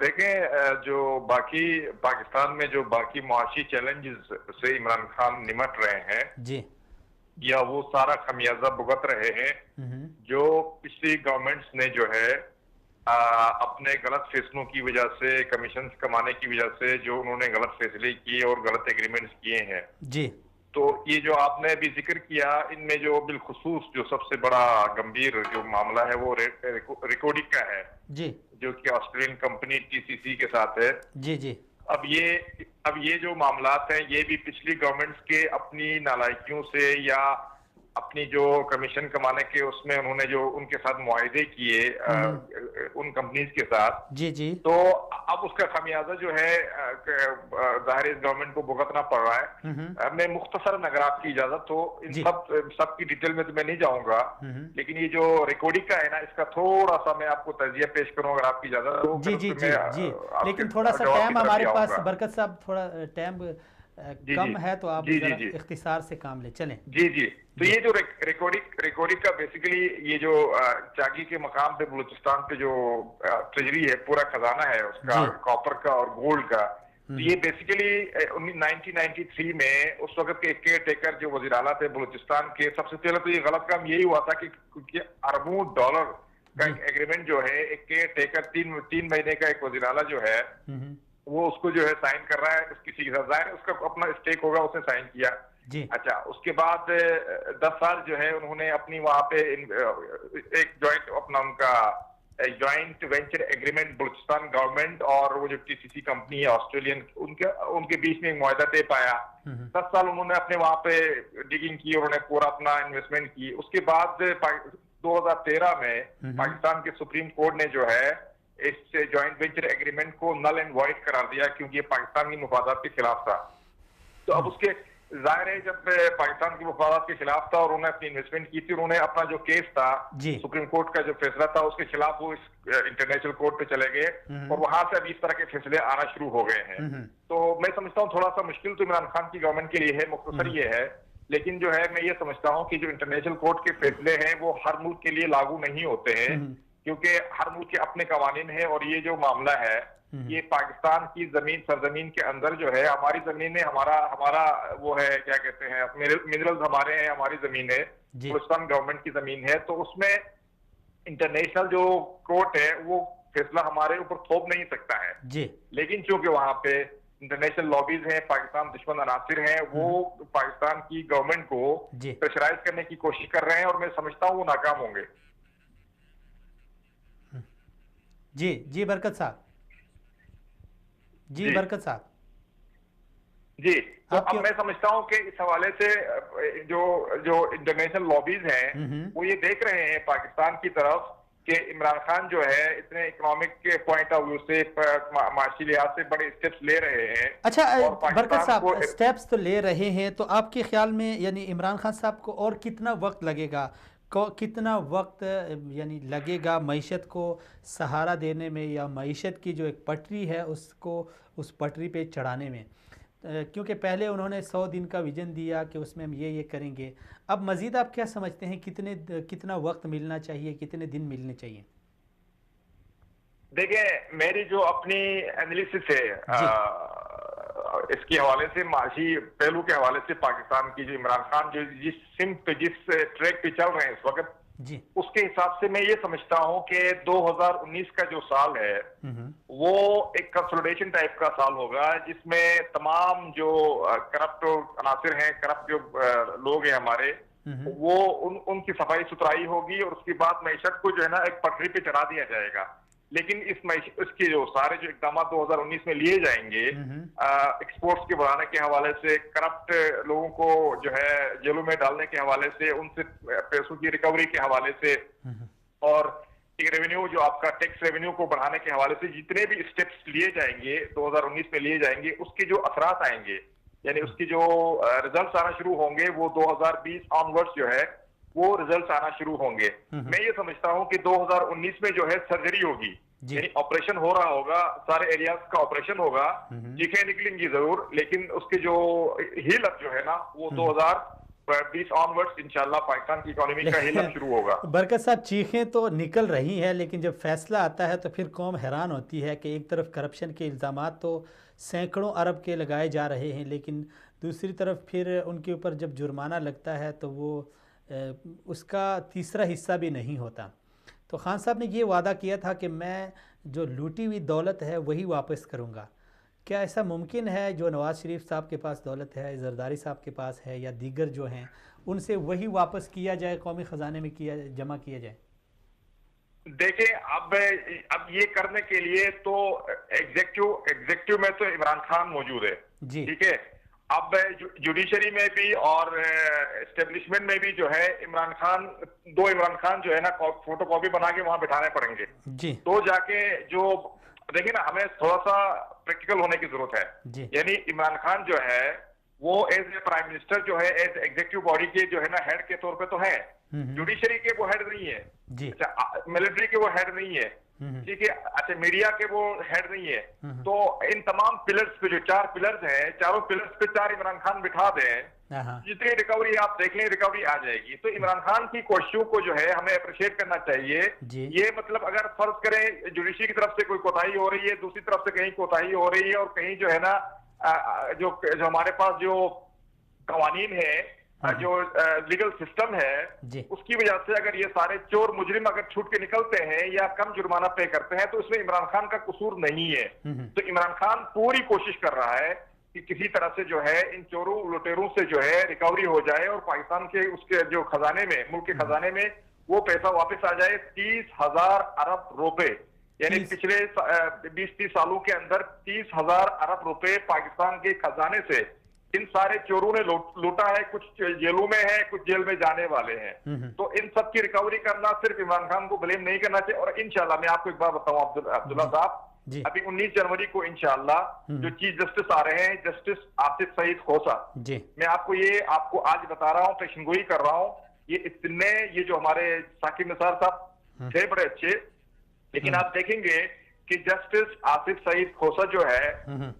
देखें, जो बाकी पाकिस्तान में जो बाकी मुआशी चैलेंजेस से इमरान खान निमट रहे हैं जी, या वो सारा खमियाजा भुगत रहे हैं जो पिछली गवर्नमेंट्स ने जो है अपने गलत फैसलों की वजह से, कमीशन कमाने की वजह से जो उन्होंने गलत फैसले किए और गलत एग्रीमेंट्स किए हैं जी। तो ये जो आपने अभी जिक्र किया, इनमें जो बिलखुसूस जो सबसे बड़ा गंभीर जो मामला है वो रिकॉर्डिंग का है जी, जो कि ऑस्ट्रेलियन कंपनी TCC के साथ है। जी जी। अब ये जो मामलात हैं ये भी पिछली गवर्नमेंट्स के अपनी नालायकियों से या अपनी जो कमीशन कमाने के उसमें उन्होंने जो उनके साथ मुआहदे किए उन कंपनीज के साथ, जी जी, तो अब उसका खामियाजा जो है जाहिर इस गवर्नमेंट को भुगतना पड़ रहा है। मैं मुख्तसरन अगर आपकी इजाजत तो इन सब की डिटेल में तो मैं नहीं जाऊंगा, लेकिन ये जो रिकॉर्डिंग का है ना, इसका थोड़ा सा मैं आपको तजिया पेश करूं अगर आपकी इजाजत तो। जी जी जी जी, लेकिन थोड़ा सा टाइम हमारे पास, बरकत साहब थोड़ा टाइम कम है तो आप इख्तिसार से काम ले चलें। जी जी, तो ये जो रिकॉर्डिंग का बेसिकली ये जो चाकी के मकाम पे बलूचिस्तान पे जो ट्रेजरी है, पूरा खजाना है उसका, कॉपर का और गोल्ड का, तो ये बेसिकली 1993 में उस वक्त के केयर टेकर जो वज़ीर आला थे बलूचिस्तान के, सबसे पहले तो ये गलत काम यही हुआ था कि अरबों डॉलर का एग्रीमेंट जो है, एक केयर टेकर 3 महीने का एक वज़ीर आला जो है वो उसको जो है साइन कर रहा है किसी के साथ, जाहिर उसका अपना स्टेक होगा, उसने साइन किया जी। अच्छा, उसके बाद 10 साल जो है उन्होंने अपनी वहां पे एक जॉइंट अपना उनका joint venture agreement Balochistan government और वो जो TCC कंपनी है ऑस्ट्रेलियन, उनके बीच में एक मुआहदा तय पाया। 10 साल उन्होंने अपने वहां पे डिगिंग की, उन्होंने पूरा अपना इन्वेस्टमेंट की। उसके बाद 2013 में पाकिस्तान के सुप्रीम कोर्ट ने जो है इस जॉइंट वेंचर एग्रीमेंट को नल एंड वॉइड करार दिया क्योंकि ये पाकिस्तान की मुफादात के खिलाफ था। तो अब उसके जाहिर है जब पाकिस्तान की मुफादात के खिलाफ था और उन्होंने अपनी इन्वेस्टमेंट की थी, उन्होंने अपना जो केस था सुप्रीम कोर्ट का जो फैसला था उसके खिलाफ वो इस इंटरनेशनल कोर्ट पे चले गए और वहां से अभी इस तरह के फैसले आना शुरू हो गए हैं। तो मैं समझता हूँ थोड़ा सा मुश्किल तो इमरान खान की गवर्नमेंट के लिए है, मुख्तसर ये है, लेकिन जो है मैं ये समझता हूँ कि जो इंटरनेशनल कोर्ट के फैसले हैं वो हर मुल्क के लिए लागू नहीं होते हैं क्योंकि हर मुल्क के अपने कवानीन है। और ये जो मामला है ये पाकिस्तान की जमीन सरजमीन के अंदर जो है, हमारी जमीन है, हमारा वो है क्या कहते हैं मिनरल्स हमारे हैं, हमारी जमीन है, बलूचिस्तान गवर्नमेंट की जमीन है, तो उसमें इंटरनेशनल जो कोर्ट है वो फैसला हमारे ऊपर थोप नहीं सकता है जी। लेकिन चूंकि वहां पे इंटरनेशनल लॉबीज हैं, पाकिस्तान दुश्मन अनासिर हैं, वो पाकिस्तान की गवर्नमेंट को प्रेशराइज करने की कोशिश कर रहे हैं और मैं समझता हूँ वो नाकाम होंगे। जी जी, बरकत साहब जी, बरकत साहब जी। तो अब मैं समझता हूं कि इस हवाले से जो इंटरनेशनल लॉबीज हैं वो ये देख रहे हैं पाकिस्तान की तरफ कि इमरान खान जो है इतने इकोनॉमिक के पॉइंट ऑफ व्यू से, माशी लिहाज से बड़े स्टेप्स ले रहे हैं। अच्छा बरकत साहब, स्टेप्स तो ले रहे हैं, तो आपके ख्याल में यानी इमरान खान साहब को और कितना वक्त लगेगा, कितना वक्त यानी लगेगा मईशत को सहारा देने में, या मईशत की जो एक पटरी है उसको उस पटरी पे चढ़ाने में? क्योंकि पहले उन्होंने 100 दिन का विजन दिया कि उसमें हम ये करेंगे। अब मज़ीद आप क्या समझते हैं कितना वक्त मिलना चाहिए, कितने दिन मिलने चाहिए? देखिए, मेरी जो अपनी एनालिसिस है इसके हवाले से, माशी पहलू के हवाले से, पाकिस्तान की जो इमरान खान जो जिस ट्रैक पे चल रहे हैं इस वक्त जी, उसके हिसाब से मैं ये समझता हूँ कि 2019 का जो साल है वो एक कंसोलिडेशन टाइप का साल होगा जिसमें तमाम जो करप्ट अनासिर हैं, करप्ट जो लोग हैं हमारे, वो उनकी सफाई सुथराई होगी और उसके बाद मैशत को जो है ना एक पटरी पे चढ़ा दिया जाएगा। लेकिन इसके जो सारे जो इकदाम 2019 में लिए जाएंगे एक्सपोर्ट्स के बढ़ाने के हवाले से, करप्ट लोगों को जो है जेलों में डालने के हवाले से, उनसे पैसों की रिकवरी के हवाले से, और रेवेन्यू जो आपका टैक्स रेवेन्यू को बढ़ाने के हवाले से जितने भी स्टेप्स लिए जाएंगे 2019 में लिए जाएंगे, उसके जो असरात आएंगे यानी उसकी जो रिजल्ट्स आना शुरू होंगे वो 2020 ऑनवर्ड्स जो है वो रिजल्ट्स आना शुरू होंगे। मैं ये समझता हूँ कि 2019 में जो है सर्जरी होगी, यानी ऑपरेशन हो रहा होगा, सारे एरियाज का ऑपरेशन होगा, चीखें निकलेंगी जरूर, लेकिन उसके जो हील अप जो है ना वो 2020 ऑनवर्ड्स इंशाल्लाह पाकिस्तान की इकोनॉमी का हील अप शुरू होगा। बरकत साहब, चीखें तो निकल रही हैं, लेकिन जब फैसला आता है तो फिर कौम हैरान होती है कि एक तरफ करप्शन के इल्ज़ामात तो सैकड़ों अरब के लगाए जा रहे हैं, लेकिन दूसरी तरफ फिर उनके ऊपर जब जुर्माना लगता है तो वो उसका तीसरा हिस्सा भी नहीं होता। तो खान साहब ने ये वादा किया था कि मैं जो लूटी हुई दौलत है वही वापस करूँगा। क्या ऐसा मुमकिन है जो नवाज़ शरीफ साहब के पास दौलत है, जरदारी साहब के पास है या दीगर जो हैं उनसे वही वापस किया जाए, कौमी ख़जाने में जमा किया जाए? देखिए अब ये करने के लिए तो एग्जेक्टिव में तो इमरान खान मौजूद है जी, ठीक है। अब जुडिशरी में भी और एस्टेब्लिशमेंट में भी जो है इमरान खान जो है ना फोटो कॉपी बना के वहां बिठाने पड़ेंगे जी। तो जाके जो देखिए ना, हमें थोड़ा सा प्रैक्टिकल होने की जरूरत है। यानी इमरान खान जो है वो एज ए प्राइम मिनिस्टर जो है एज एग्जीक्यूटिव बॉडी के जो है ना हेड के तौर पे तो है, जुडिशरी के वो हेड नहीं है जी। अच्छा, मिलिट्री के वो हेड नहीं है, ठीक है। अच्छा, मीडिया के वो हेड नहीं है। तो इन तमाम पिलर्स पे जो 4 पिलर्स हैं, चारों पिलर्स पे 4 इमरान खान बिठा दें, जितनी रिकवरी आप देख लें रिकवरी आ जाएगी। तो इमरान खान की कोशिशों को जो है हमें अप्रिशिएट करना चाहिए। ये मतलब अगर फर्ज करें जुडिशरी की तरफ से कोई कोताही हो रही है, दूसरी तरफ से कहीं कोताही हो रही है और कहीं जो है ना जो हमारे पास जो कवानीन है, जो लीगल सिस्टम है, उसकी वजह से अगर ये सारे चोर मुजरिम अगर छूट के निकलते हैं या कम जुर्माना पे करते हैं तो इसमें इमरान खान का कसूर नहीं है। तो इमरान खान पूरी कोशिश कर रहा है कि किसी तरह से जो है इन चोरों लुटेरों से जो है रिकवरी हो जाए और पाकिस्तान के उसके जो खजाने में, मुल्क के खजाने में वो पैसा वापस आ जाए। 30,000 अरब रुपए, यानी पिछले 20-30 सालों के अंदर 30,000 अरब रुपए पाकिस्तान के खजाने से इन सारे चोरों ने लूटा है। कुछ जेलों में है, कुछ जेल में जाने वाले हैं। तो इन सब की रिकवरी करना सिर्फ इमरान खान को ब्लेम नहीं करना चाहिए। और इंशाल्लाह मैं आपको एक बात बताऊं अब्दुल्ला साहब, अभी 19 जनवरी को इंशाल्लाह जो चीफ जस्टिस आ रहे हैं, जस्टिस आसिफ सईद खोसा, मैं आपको आज बता रहा हूँ, पेशनगोई कर रहा हूँ। ये जो हमारे साकिब निसार साहब थे बड़े अच्छे, लेकिन आप देखेंगे कि जस्टिस आसिफ सईद खोसा जो है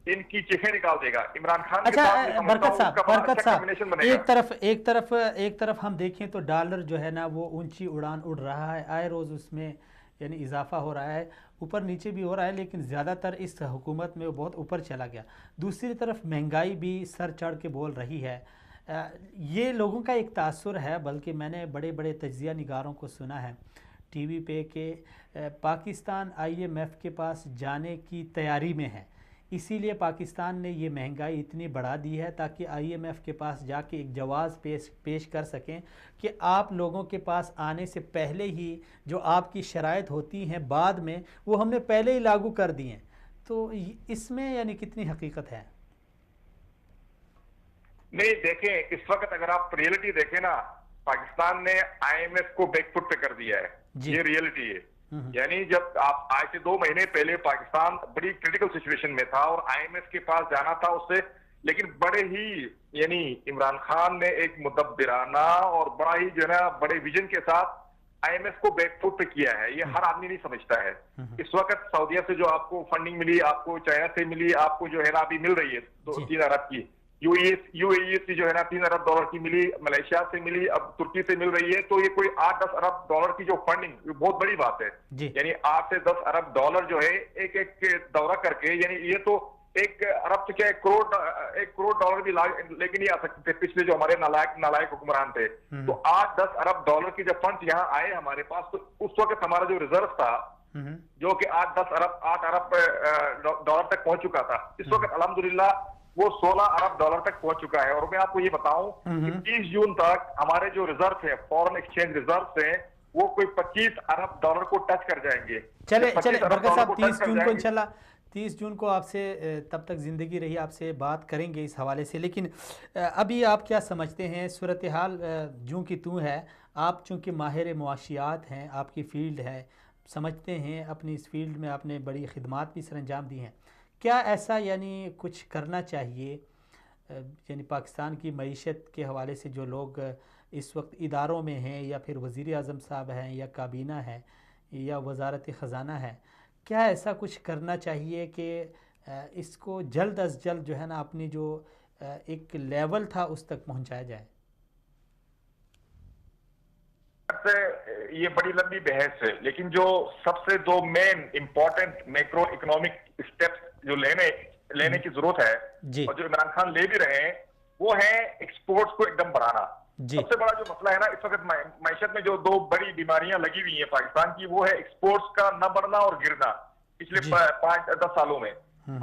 इनकी चीखें निकाल देगा इमरान खान। अच्छा, बरकत साहब, एक तरफ हम देखें तो डॉलर जो है ना वो ऊंची उड़ान उड़ रहा है, आए रोज उसमें यानी इजाफा हो रहा है, ऊपर नीचे भी हो रहा है, लेकिन ज़्यादातर इस हुकूमत में वो बहुत ऊपर चला गया। दूसरी तरफ महंगाई भी सर चढ़ के बोल रही है। ये लोगों का एक तासुर है, बल्कि मैंने बड़े बड़े तज्जिया निगारों को सुना है टीवी पे कि पाकिस्तान IMF के पास जाने की तैयारी में है, इसीलिए पाकिस्तान ने ये महंगाई इतनी बढ़ा दी है ताकि IMF के पास जाके एक जवाज़ पेश कर सकें कि आप लोगों के पास आने से पहले ही जो आपकी शराइत होती हैं बाद में वो हमने पहले ही लागू कर दी हैं। तो इसमें यानी कितनी हकीकत है? नहीं, देखें, इस वक्त अगर आप रियलिटी देखें ना, पाकिस्तान ने IMF को बैकफुट पे कर दिया है, ये रियलिटी है। यानी जब आप आज से 2 महीने पहले पाकिस्तान बड़ी क्रिटिकल सिचुएशन में था और IMF के पास जाना था उससे, लेकिन बड़े ही यानी इमरान खान ने एक मुदब्बिराना और बड़ा ही जो है ना बड़े विजन के साथ IMF को बैकफुट पे किया है। ये हर आदमी नहीं समझता है। इस वक्त सऊदीया से जो आपको फंडिंग मिली, आपको चाइना से मिली, आपको जो है ना अभी मिल रही है 2-3 अरब की, UAE से जो है ना $3 अरब की मिली, मलेशिया से मिली, अब तुर्की से मिल रही है। तो ये कोई $8-10 अरब की जो फंडिंग बहुत बड़ी बात है। यानी $8 से $10 अरब जो है एक दौरा करके, यानी ये तो 1 अरब से क्या $1 करोड़ भी लेके नहीं आ सकते थे पिछले जो हमारे नालायक हुक्मरान थे। तो $8-10 अरब की जब फंड यहाँ आए हमारे पास, तो उस वक्त हमारा जो रिजर्व था जो कि 8 अरब डॉलर तक पहुंच चुका था, इस वक्त अल्हम्दुलिल्लाह वो $16 अरब तक पहुंच चुका है। और मैं आपको ये बताऊं कि 30 जून तक हमारे जो रिजर्व है, फॉरेन एक्सचेंज रिजर्व हैं, वो कोई $25 अरब को टच कर जाएंगे। चले बरकत साहब, 30 जून को इंशाल्लाह 30 जून को आपसे तब तक ज़िंदगी रही आपसे बात करेंगे इस हवाले से। लेकिन अभी आप क्या समझते हैं, सूरत हाल जूँ की तू है, आप चूँकि माहिर मुआशियात हैं, आपकी फ़ील्ड है, समझते हैं, अपनी इस फील्ड में आपने बड़ी खिदमात भी सर अंजाम दी हैं, क्या ऐसा यानी कुछ करना चाहिए यानी पाकिस्तान की मईशत के हवाले से जो लोग इस वक्त इदारों में हैं या फिर वज़ीर आज़म साहब हैं या काबीना है या वज़ारत ख़ज़ाना है, क्या ऐसा कुछ करना चाहिए कि इसको जल्द अज जल्द जो है ना अपनी जो एक लेवल था उस तक पहुंचाया जाए? ये बड़ी लंबी बहस है, लेकिन जो सबसे दो main important macro economic steps जो लेने की जरूरत है और जो इमरान खान ले भी रहे हैं, वो है एक्सपोर्ट्स को एकदम बढ़ाना। सबसे बड़ा जो मसला है ना इस वक्त मैशत में, जो दो बड़ी बीमारियां लगी हुई है पाकिस्तान की, वो है एक्सपोर्ट्स का न बढ़ना और गिरना पिछले 5-10 सालों में।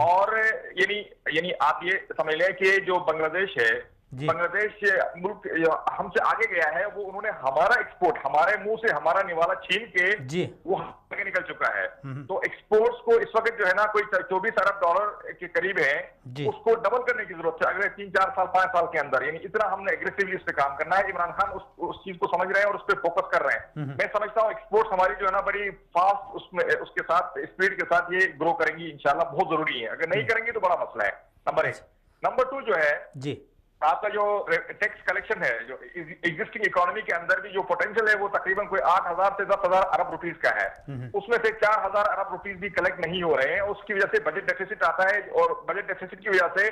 और यानी आप ये समझ लें कि जो बांग्लादेश है, बांग्लादेश मुल्क हमसे आगे गया है, वो उन्होंने हमारा एक्सपोर्ट हमारे मुंह से हमारा निवाला छीन के वो आगे निकल चुका है। तो एक्सपोर्ट्स को इस वक्त जो है ना कोई 24 अरब डॉलर के करीब है, उसको डबल करने की जरूरत है अगले 3-4 साल 5 साल के अंदर। यानी इतना हमने एग्रेसिवली इस पे काम करना है। इमरान खान उस चीज को समझ रहे हैं और उस पर फोकस कर रहे हैं। मैं समझता हूँ एक्सपोर्ट्स हमारी जो है ना बड़ी फास्ट उसके साथ स्पीड के साथ ये ग्रो करेंगी इंशाल्लाह, बहुत जरूरी है। अगर नहीं करेंगी तो बड़ा मसला है, नंबर 1। नंबर 2 जो है आपका जो टैक्स कलेक्शन है, जो एग्जिस्टिंग इकोनॉमी के अंदर भी जो पोटेंशियल है, वो तकरीबन कोई 8,000 से 10,000 अरब रुपीस का है। उसमें से 4,000 अरब रुपीस भी कलेक्ट नहीं हो रहे हैं। उसकी वजह से बजट डेफिसिट आता है और बजट डेफिसिट की वजह से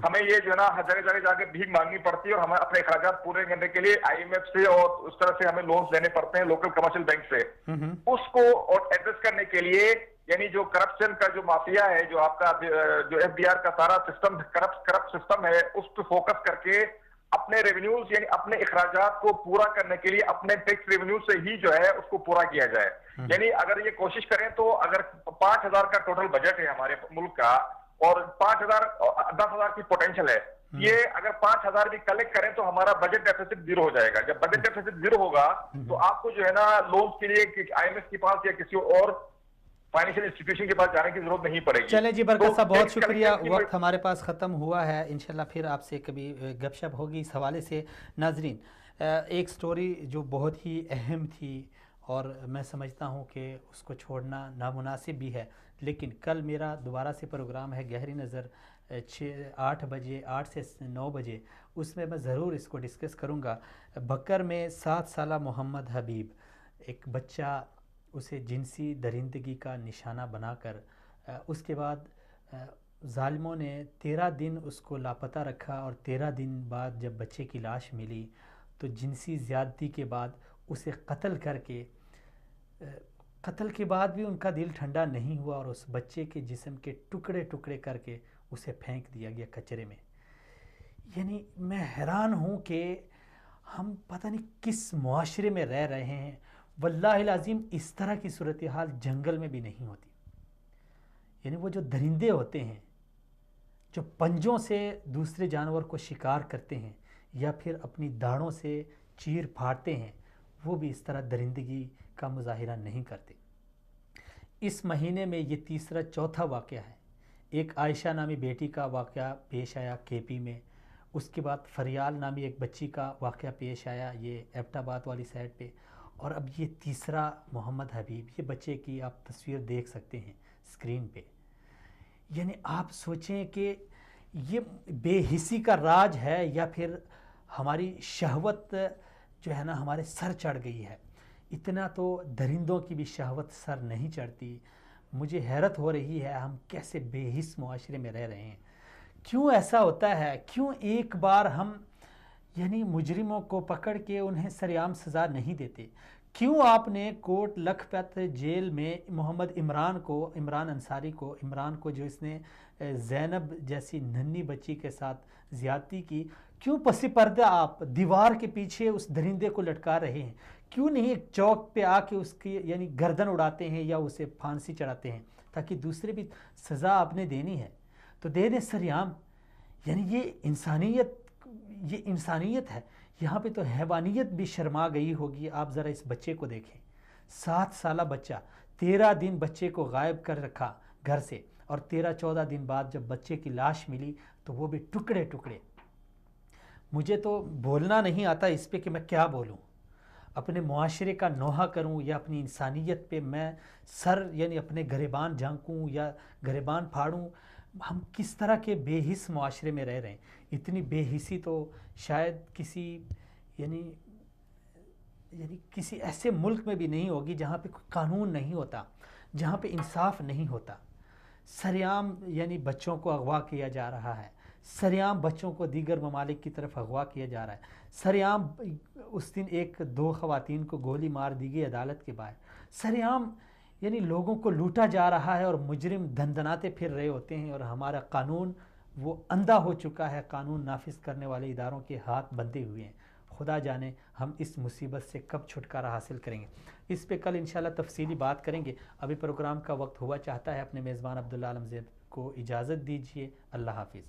हमें ये जो है ना हर जगह जाके भीख मांगनी पड़ती है और हमें अपने अखराजात पूरे करने के लिए IMF से और उस तरह से हमें लोन्स लेने पड़ते हैं लोकल कमर्शियल बैंक से। उसको और एड्रेस करने के लिए यानी जो करप्शन का जो माफिया है, जो आपका जो FBR का सारा सिस्टम करप्ट सिस्टम है, उस पर फोकस करके अपने रेवेन्यूज यानी अपने अखराजात को पूरा करने के लिए अपने टैक्स रेवेन्यू से ही जो है उसको पूरा किया जाए। यानी अगर ये कोशिश करें तो अगर 5,000 का टोटल बजट है हमारे मुल्क का और 10,000 की पोटेंशियल है, ये अगर 5,000 भी कलेक्ट करें तो हमारा बजट डेफिसिट 0 हो जाएगा। जब बजट डेफिसिट 0 होगा तो आपको जो है ना लोन्स के लिए IMF के पास या किसी और फाइनेंशियल इंस्टीट्यूशन के पास जाने की जरूरत नहीं पड़ेगी। चले जी बरकत साहब, बहुत शुक्रिया। वक्त हमारे पास ख़त्म हुआ है, इंशाल्लाह फिर आपसे कभी गपशप होगी इस हवाले से। नाजरीन, एक स्टोरी जो बहुत ही अहम थी और मैं समझता हूँ कि उसको छोड़ना नामुनासिब भी है, लेकिन कल मेरा दोबारा से प्रोग्राम है गहरी नज़र 8 बजे 8 से 9 बजे, उसमें मैं ज़रूर इसको डिस्कस करूँगा। बकर में 7 साला मोहम्मद हबीब, एक बच्चा, उसे जिनसी दरिंदगी का निशाना बनाकर उसके बाद ज़ालिमों ने 13 दिन उसको लापता रखा और 13 दिन बाद जब बच्चे की लाश मिली तो जिनसी ज़्यादती के बाद उसे कत्ल के बाद भी उनका दिल ठंडा नहीं हुआ और उस बच्चे के जिस्म के टुकड़े टुकड़े करके उसे फेंक दिया गया कचरे में। यानी मैं हैरान हूँ कि हम पता नहीं किस मुआशरे में रह रहे हैं। वल्लाहिल अज़ीम इस तरह की सूरत हाल जंगल में भी नहीं होती। यानी वो जो दरिंदे होते हैं जो पंजों से दूसरे जानवर को शिकार करते हैं या फिर अपनी दाढ़ों से चीर फाड़ते हैं, वो भी इस तरह दरिंदगी का मुजाहिरा नहीं करते। इस महीने में ये तीसरा चौथा वाक़या है। एक आयशा नामी बेटी का वाक़या पेश आया KP में, उसके बाद फरियाल नामी एक बच्ची का वाक़या पेश आया ये एबटाबाद वाली साइड पे, और अब ये तीसरा मोहम्मद हबीब। ये बच्चे की आप तस्वीर देख सकते हैं स्क्रीन पे। यानी आप सोचें कि ये बेहिसी का राज है या फिर हमारी शहवत जो है ना हमारे सर चढ़ गई है। इतना तो दरिंदों की भी शहवत सर नहीं चढ़ती। मुझे हैरत हो रही है हम कैसे बेहिस मुआशरे में रह रहे हैं। क्यों ऐसा होता है? क्यों एक बार हम यानी मुजरिमों को पकड़ के उन्हें सरेआम सज़ा नहीं देते? क्यों आपने कोट लखपत जेल में मोहम्मद इमरान अंसारी को जो इसने ज़ैनब जैसी नन्ही बच्ची के साथ ज़्यादती की, क्यों पसी पर्दा आप दीवार के पीछे उस दरिंदे को लटका रहे हैं? क्यों नहीं एक चौक पे आके उसकी यानी गर्दन उड़ाते हैं या उसे फांसी चढ़ाते हैं, ताकि दूसरे भी सज़ा आपने देनी है तो दे दें सरेआम। यानी ये इंसानियत है। यहाँ पे तो हैवानियत भी शर्मा गई होगी। आप ज़रा इस बच्चे को देखें, 7 साला बच्चा, 13 दिन बच्चे को गायब कर रखा घर से और 13-14 दिन बाद जब बच्चे की लाश मिली तो वो भी टुकड़े टुकड़े। मुझे तो बोलना नहीं आता इस पे कि मैं क्या बोलूँ, अपने मुआशरे का नोहा करूँ या अपनी इंसानियत पे मैं सर यानी अपने गरेबान झांकूँ या गरेबान फाड़ूँ। हम किस तरह के बेहिस मुआशरे में रह रहे हैं। इतनी बेहिसी तो शायद किसी यानी किसी ऐसे मुल्क में भी नहीं होगी जहाँ पे कोई कानून नहीं होता, जहाँ पे इंसाफ नहीं होता। सरेआम यानी बच्चों को अगवा किया जा रहा है, सरेआम बच्चों को दीगर ममालिक की तरफ अगवा किया जा रहा है, सरेआम उस दिन 1-2 ख़वातीन को गोली मार दी गई अदालत के बाहर, सरेआम यानी लोगों को लूटा जा रहा है और मुजरिम धंधनाते फिर रहे होते हैं और हमारा कानून वो अंधा हो चुका है, कानून नाफिज करने वाले इदारों के हाथ बंधे हुए हैं। खुदा जाने हम इस मुसीबत से कब छुटकारा हासिल करेंगे। इस पे कल इंशाल्लाह तफसीली बात करेंगे। अभी प्रोग्राम का वक्त हुआ चाहता है। अपने मेज़बान अब्दुल्ला आलमज़ेब को इजाज़त दीजिए। अल्लाह हाफिज़।